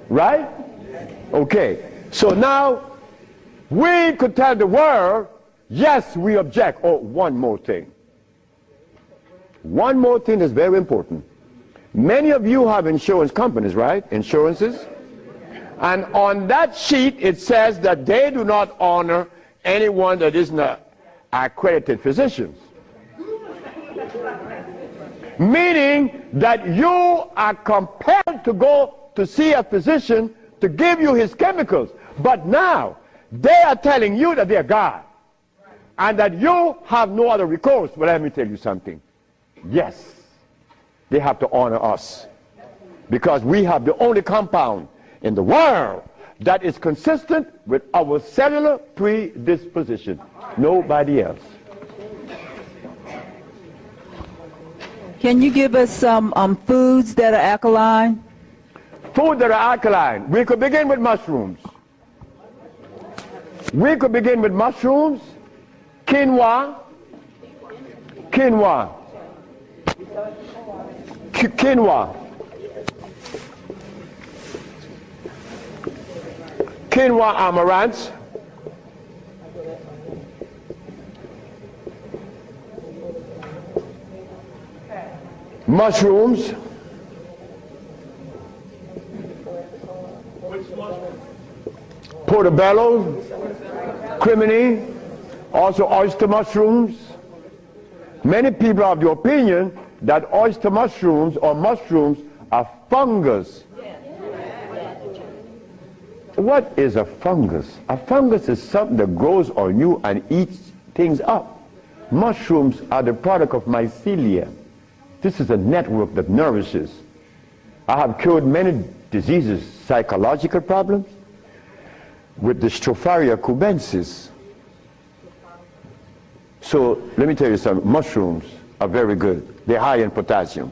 Right? Okay. So now, we could tell the world, yes, we object. Oh, one more thing. One more thing is very important. Many of you have insurance companies, right? Insurances. And on that sheet, it says that they do not honor anyone that is not accredited physicians. Meaning that you are compelled to go to see a physician to give you his chemicals. But now, they are telling you that they are God. And that you have no other recourse. But let me tell you something. Yes, they have to honor us. Because we have the only compound in the world that is consistent with our cellular predisposition. Nobody else. Can you give us some foods that are alkaline? Food that are alkaline. We could begin with mushrooms. We could begin with mushrooms, quinoa, quinoa, amaranth, mushrooms, portobello, crimini, also oyster mushrooms. Many people are of the opinion that oyster mushrooms or mushrooms are fungus. What is a fungus? A fungus is something that grows on you and eats things up. Mushrooms are the product of mycelia. This is a network that nourishes. I have cured many diseases, psychological problems, with the Stropharia cubensis. So let me tell you something. Mushrooms are very good. They're high in potassium.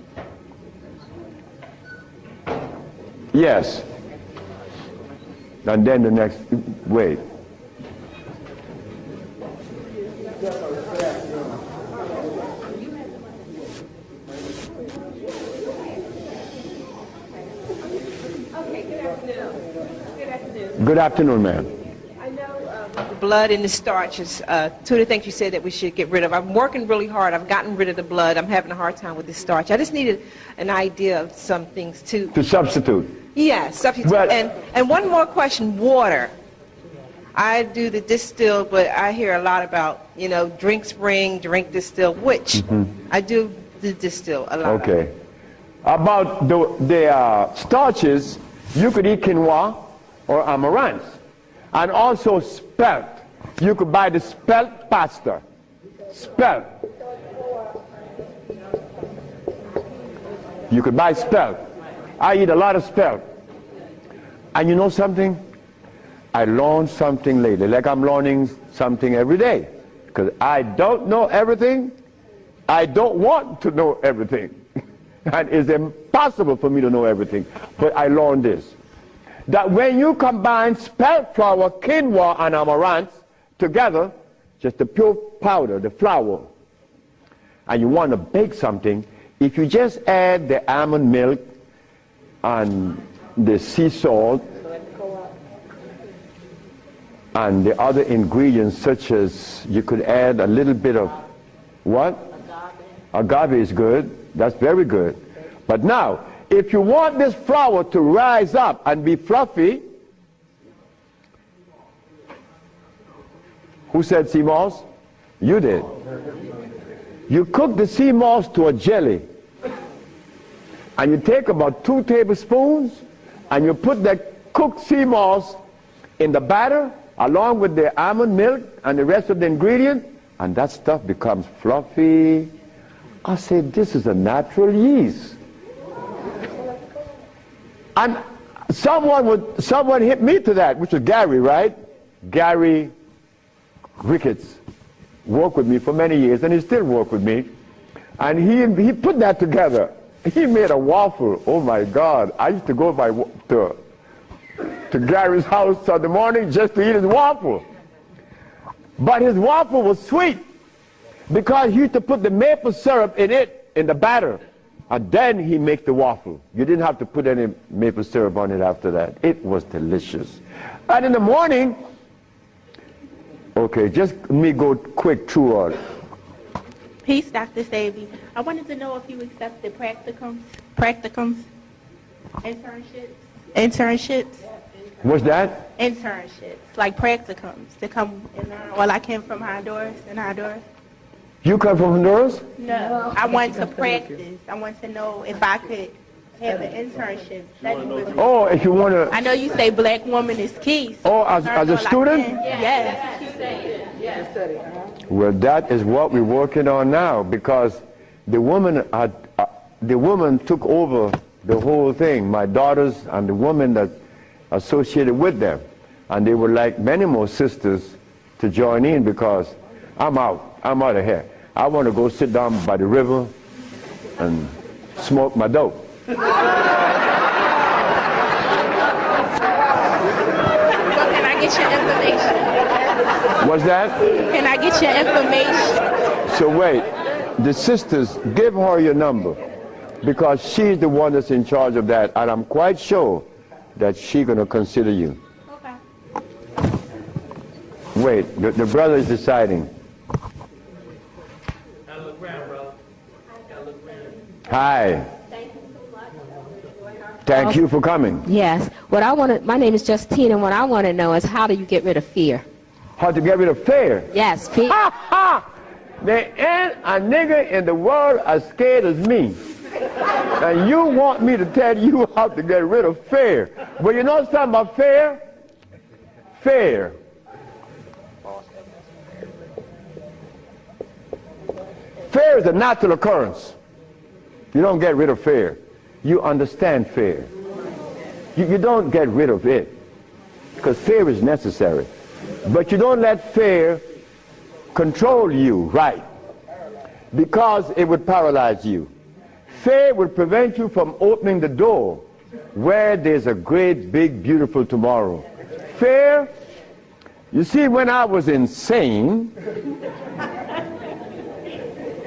Yes. And then the next, wait. Good afternoon, ma'am. I know the blood and the starches, two of the things you said that we should get rid of. I'm working really hard. I've gotten rid of the blood. I'm having a hard time with the starch. I just needed an idea of some things too. To substitute. Yeah, substitute. Well, and one more question, water. I do the distilled, but I hear a lot about, you know, drink spring, drink distilled, which I do the distill a lot. Okay. About the starches, you could eat quinoa or amaranth. And also spelt. You could buy the spelt pasta. Spelt. You could buy spelt. I eat a lot of spelt. And you know something? I learned something lately, like I'm learning something every day. Because I don't know everything. I don't want to know everything. And it's impossible for me to know everything. But I learned this. That when you combine spelt flour, quinoa, and amaranth together, just the pure powder, the flour, and you want to bake something, if you just add the almond milk and the sea salt and the other ingredients, such as you could add a little bit of what? Agave is good. That's very good. But now, if you want this flour to rise up and be fluffy, who said sea moss? You did. You cook the sea moss to a jelly. And you take about 2 tablespoons and you put that cooked sea moss in the batter along with the almond milk and the rest of the ingredient, and that stuff becomes fluffy. I said, this is a natural yeast. And someone hit me to that, which was Gary, right? Gary Ricketts worked with me for many years, and he still works with me. And he put that together. He made a waffle. Oh my God! I used to go to Gary's house in the morning just to eat his waffle. But his waffle was sweet because he used to put the maple syrup in it in the batter, and then he make the waffle. You didn't have to put any maple syrup on it after that. It was delicious. And in the morning, okay, just let me go quick through all. Peace, Dr. Sebi. I wanted to know if you accepted practicums, internships. What's that? Internships, like practicums, to come and learn. Well, I came from Honduras, You come from Honduras? No, I want to practice. I want to know if I could have an internship. Oh, if you want to... I know you say black woman is key. So Oh, as a student? Yes. Well, that is what we're working on now, because the woman took over the whole thing, my daughters and the woman that associated with them. And they would like many more sisters to join in, because I'm out of here. I want to go sit down by the river and smoke my dope. So can I get your information? What's that? Can I get your information? So wait, the sisters, give her your number, because she's the one that's in charge of that, and I'm quite sure that she's going to consider you. Okay. Wait, the brother is deciding. Hi. Thank you for coming. Yes. My name is Justine, and what I want to know is, how do you get rid of fear? How to get rid of fear? Yes, fear. Ha ha! There ain't a nigga in the world as scared as me. And you want me to tell you how to get rid of fear. Well, you know something about fear? Fear. Fear is a natural occurrence. You don't get rid of fear. You understand fear. You don't get rid of it, because fear is necessary. But you don't let fear control you, right? Because it would paralyze you. Fear would prevent you from opening the door where there's a great, big, beautiful tomorrow. Fear, you see, when I was insane,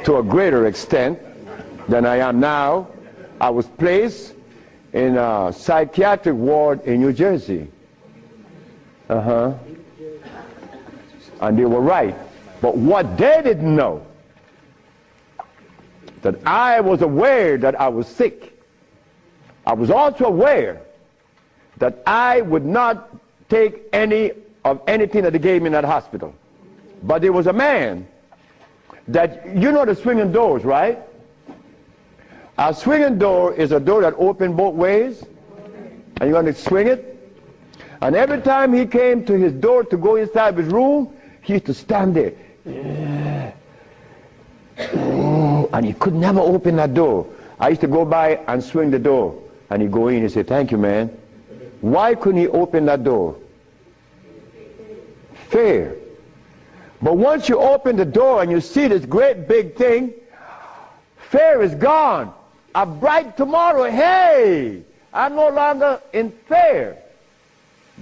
to a greater extent than I am now, I was placed in a psychiatric ward in New Jersey. And they were right. But what they didn't know, that I was aware that I was sick. I was also aware that I would not take any of anything that they gave me in that hospital. But there was a man that, you know the swinging doors, right? A swinging door is a door that opens both ways, and you're going to swing it. And every time he came to his door to go inside his room, he used to stand there. And he could never open that door. I used to go by and swing the door, and he'd go in and say, "Thank you, man." Why couldn't he open that door? Fear. But once you open the door and you see this great big thing, fear is gone. A bright tomorrow, hey, I'm no longer in fear.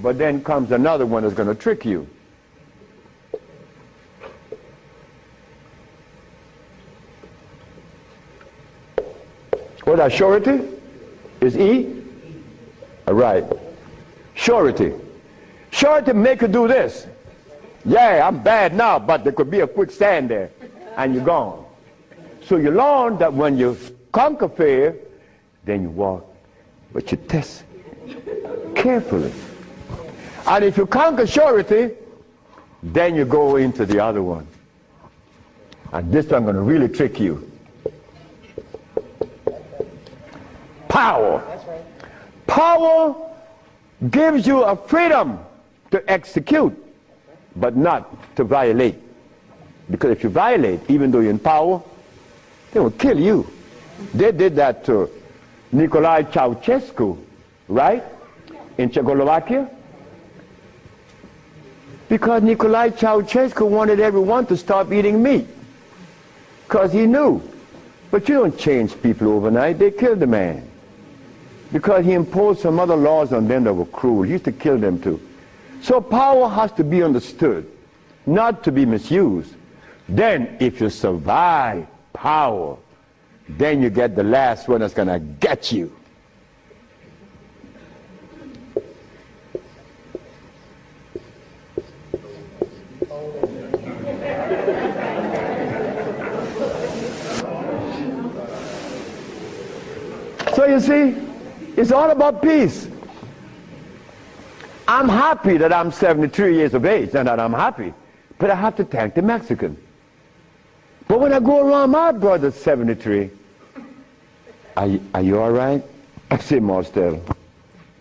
But then comes another one that's going to trick you. What that surety? Is E? All right. Surety. Surety make you do this. Yeah, I'm bad now, but there could be a quicksand there, and you're gone. So you learn that when you conquer fear, then you walk, but you test carefully. And if you conquer surety, then you go into the other one. And this one I'm going to really trick you. Power. Power gives you a freedom to execute, but not to violate. Because if you violate, even though you're in power, they will kill you. They did that to Nicolae Ceausescu, right? In Czechoslovakia. Because Nicolae Ceausescu wanted everyone to stop eating meat. Because he knew. But you don't change people overnight. They killed the man. Because he imposed some other laws on them that were cruel. He used to kill them too. So power has to be understood, not to be misused. Then if you survive power, then you get the last one that's going to get you. So you see, it's all about peace. I'm happy that I'm 73 years of age and that I'm happy, but I have to thank the Mexican. But when I go around my brother's 73, are you all right? I say, Marcel,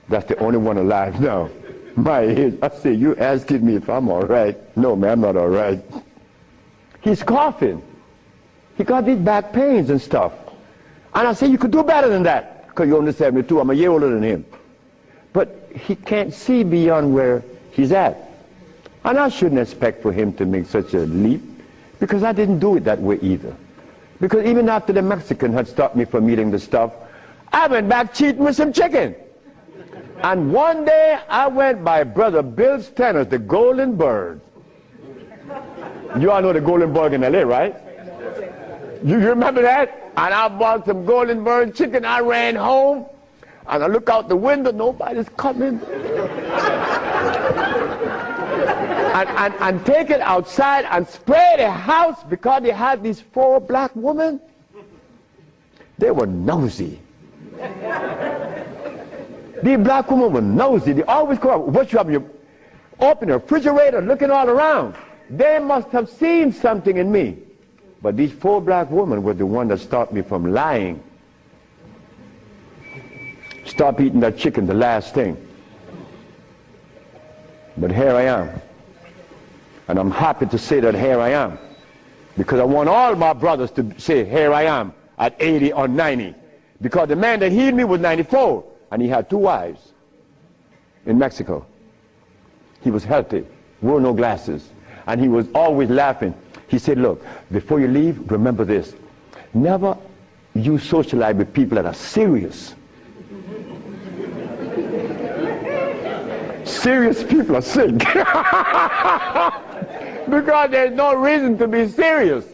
that's the only one alive now. My age. I say, you asking me if I'm all right? No, man, I'm not all right. He's coughing. He got these back pains and stuff. And I say, you could do better than that, because you're only 72. I'm a year older than him. But he can't see beyond where he's at. And I shouldn't expect for him to make such a leap, because I didn't do it that way either. Because even after the Mexican had stopped me from eating the stuff, I went back cheating with some chicken. And one day I went by Brother Bill's Tennis, the Golden Bird. You all know the Golden Bird in LA, right? You remember that? And I bought some Golden Bird chicken. I ran home, and I look out the window, nobody's coming. and take it outside and spray the house, because they had these 4 black women. They were nosy. These black women were nosy. They always go up. What you have? You open the refrigerator, looking all around. They must have seen something in me. But these 4 black women were the one that stopped me from lying. Stop eating that chicken, the last thing. But here I am. And I'm happy to say that here I am. Because I want all my brothers to say, here I am, at 80 or 90. Because the man that healed me was 94, and he had 2 wives in Mexico. He was healthy, wore no glasses, and he was always laughing. He said, look, before you leave, remember this. Never you socialize with people that are serious. Serious people are sick. Because there's no reason to be serious.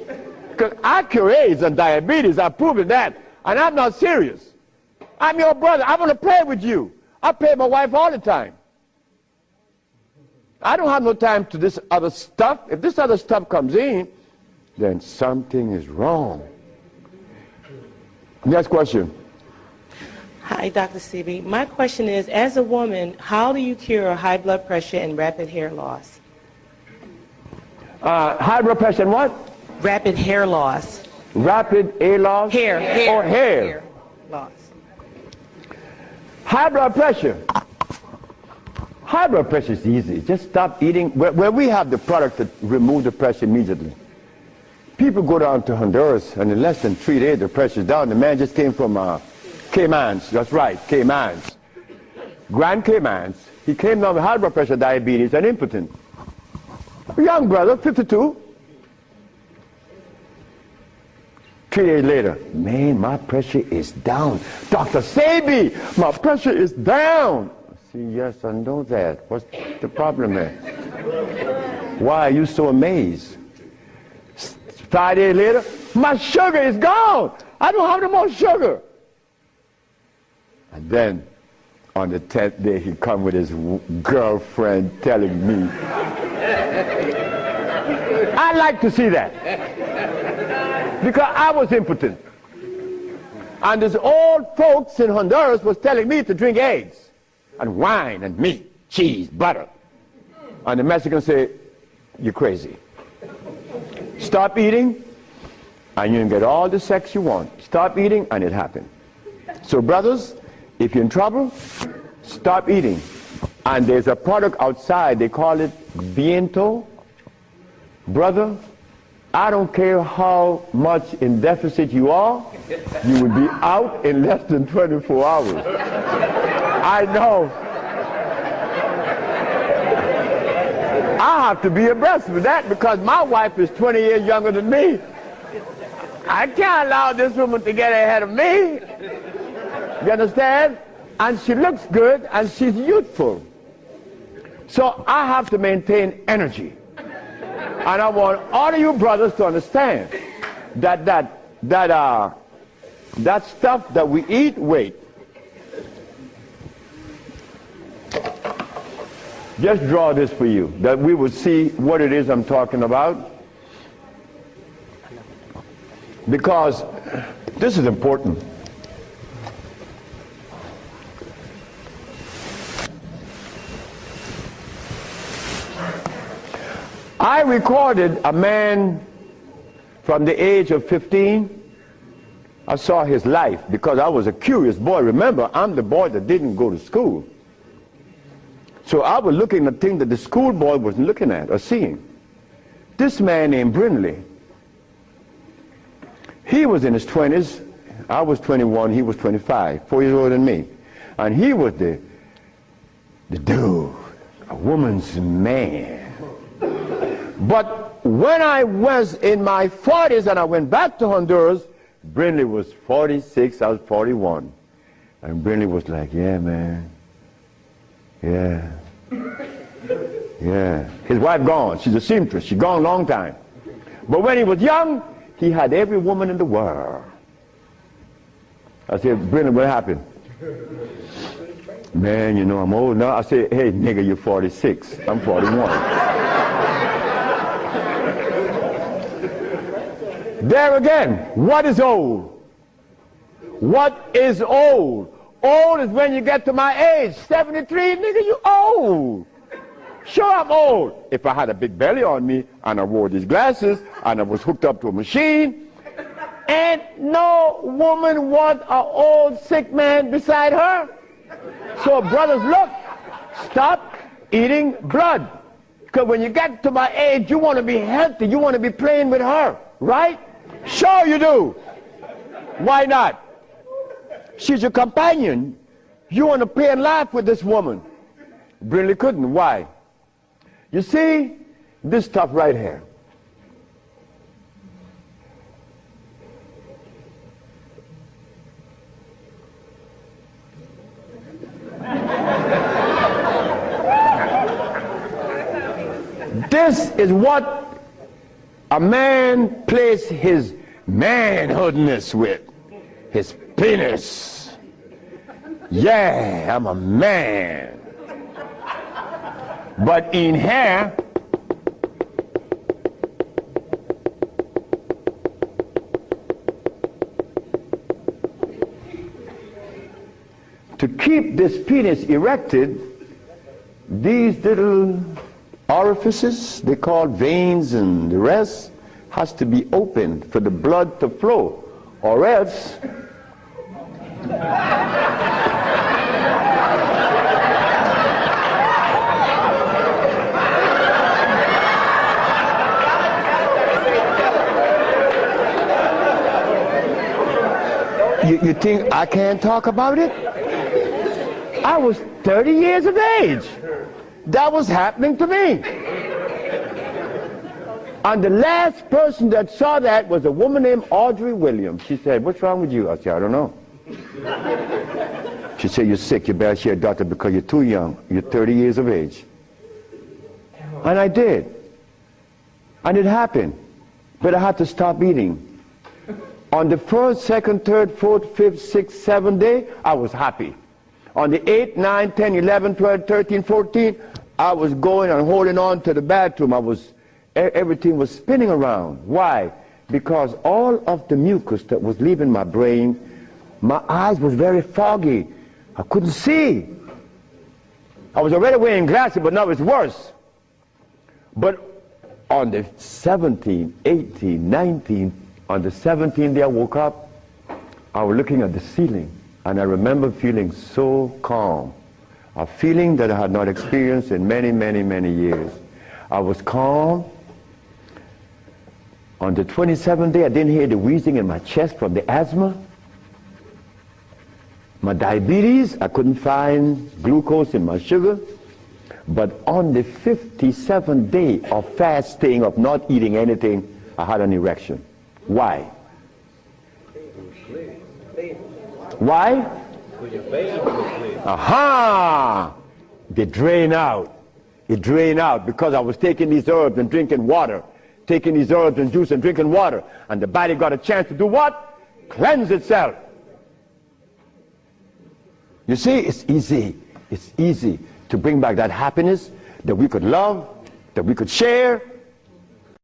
Because I cure AIDS and diabetes, I've proven that. And I'm not serious. I'm your brother. I want to play with you. I play with my wife all the time. I don't have no time to this other stuff. If this other stuff comes in, then something is wrong. Next question. Hi, Dr. Sebi. My question is, as a woman, how do you cure high blood pressure and rapid hair loss? High blood pressure and what? Rapid hair loss. Rapid hair loss? Hair. Or hair? Hair loss. High blood pressure. High blood pressure is easy. Just stop eating. Where we have the product to remove the pressure immediately. People go down to Honduras, and in less than 3 days, the pressure's down. The man just came from Caymans. That's right, Caymans. Grand Caymans. He came down with high blood pressure, diabetes, and impotent. A young brother, 52. 3 days later, man, my pressure is down. Dr. Sebi, my pressure is down. I see, yes, I know that. What's the problem there? Why are you so amazed? 5 days later, my sugar is gone. I don't have no more sugar. And then, on the 10th day, he come with his girlfriend telling me. I like to see that. Because I was impotent. And this old folks in Honduras was telling me to drink eggs and wine and meat, cheese, butter. And the Mexicans say, you're crazy. Stop eating, and you can get all the sex you want. Stop eating, and it happened. So brothers, if you're in trouble, stop eating. And there's a product outside, they call it Viento. Brother, I don't care how much in deficit you are, you will be out in less than 24 hours. I know. I have to be abreast with that because my wife is 20 years younger than me. I can't allow this woman to get ahead of me. You understand? And she looks good and she's youthful. So I have to maintain energy. And I want all of you brothers to understand that that stuff that we eat, wait. Just draw this for you, that we will see what it is I'm talking about. Because this is important. I recorded a man from the age of 15. I saw his life because I was a curious boy. Remember, I'm the boy that didn't go to school. So I was looking at things that the schoolboy wasn't looking at or seeing. This man named Brindley, he was in his 20s. I was 21, he was 25, 4 years older than me. And he was the dude, a woman's man. But when I was in my 40s and I went back to Honduras, Brindley was 46, I was 41. And Brindley was like, yeah, man. Yeah. Yeah. His wife gone. She's a seamstress. She's gone a long time. But when he was young, he had every woman in the world. I said, Brindley, what happened? Man, you know, I'm old now. I said, hey, nigga, you're 46. I'm 41. There again, what is old? What is old? Old is when you get to my age. 73, nigga, you old. Sure, I'm old. If I had a big belly on me, and I wore these glasses, and I was hooked up to a machine, and no woman want an old sick man beside her. So brothers, look, stop eating blood. Because when you get to my age, you want to be healthy. You want to be playing with her, right? Sure you do. Why not? She's your companion. You want to play and laugh with this woman. Brindley couldn't. Why? You see, this stuff right here. This is what a man plays his manhoodness with. His penis. Yeah, I'm a man. But in here, to keep this penis erected, these little orifices, they call veins and the rest, has to be opened for the blood to flow, or else you think I can't talk about it? I was 30 years of age. That was happening to me. And the last person that saw that was a woman named Audrey Williams. She said, what's wrong with you? I said, I don't know. She said, you're sick. You better see a doctor because you're too young. You're 30 years of age. And I did. And it happened. But I had to stop eating. On the 1st, 2nd, 3rd, 4th, 5th, 6th, 7th day, I was happy. On the 8th, 9th, 10th, 11th, 12th, 13th, 14th, I was going and holding on to the bathroom. Everything was spinning around. Why? Because all of the mucus that was leaving my brain, my eyes was very foggy. I couldn't see. I was already wearing glasses, but now it's worse. But on the 17th, 18th, 19th, on the 17th day I woke up, I was looking at the ceiling, and I remember feeling so calm. A feeling that I had not experienced in many, many, many years. I was calm. On the 27th day, I didn't hear the wheezing in my chest from the asthma. My diabetes, I couldn't find glucose in my sugar. But on the 57th day of fasting, of not eating anything, I had an erection. Why? Why? Aha! They drain out. It drained out because I was taking these herbs and drinking water. Taking these herbs and juice and drinking water. And the body got a chance to do what? cleanse itself. You see, it's easy to bring back that happiness that we could love, that we could share,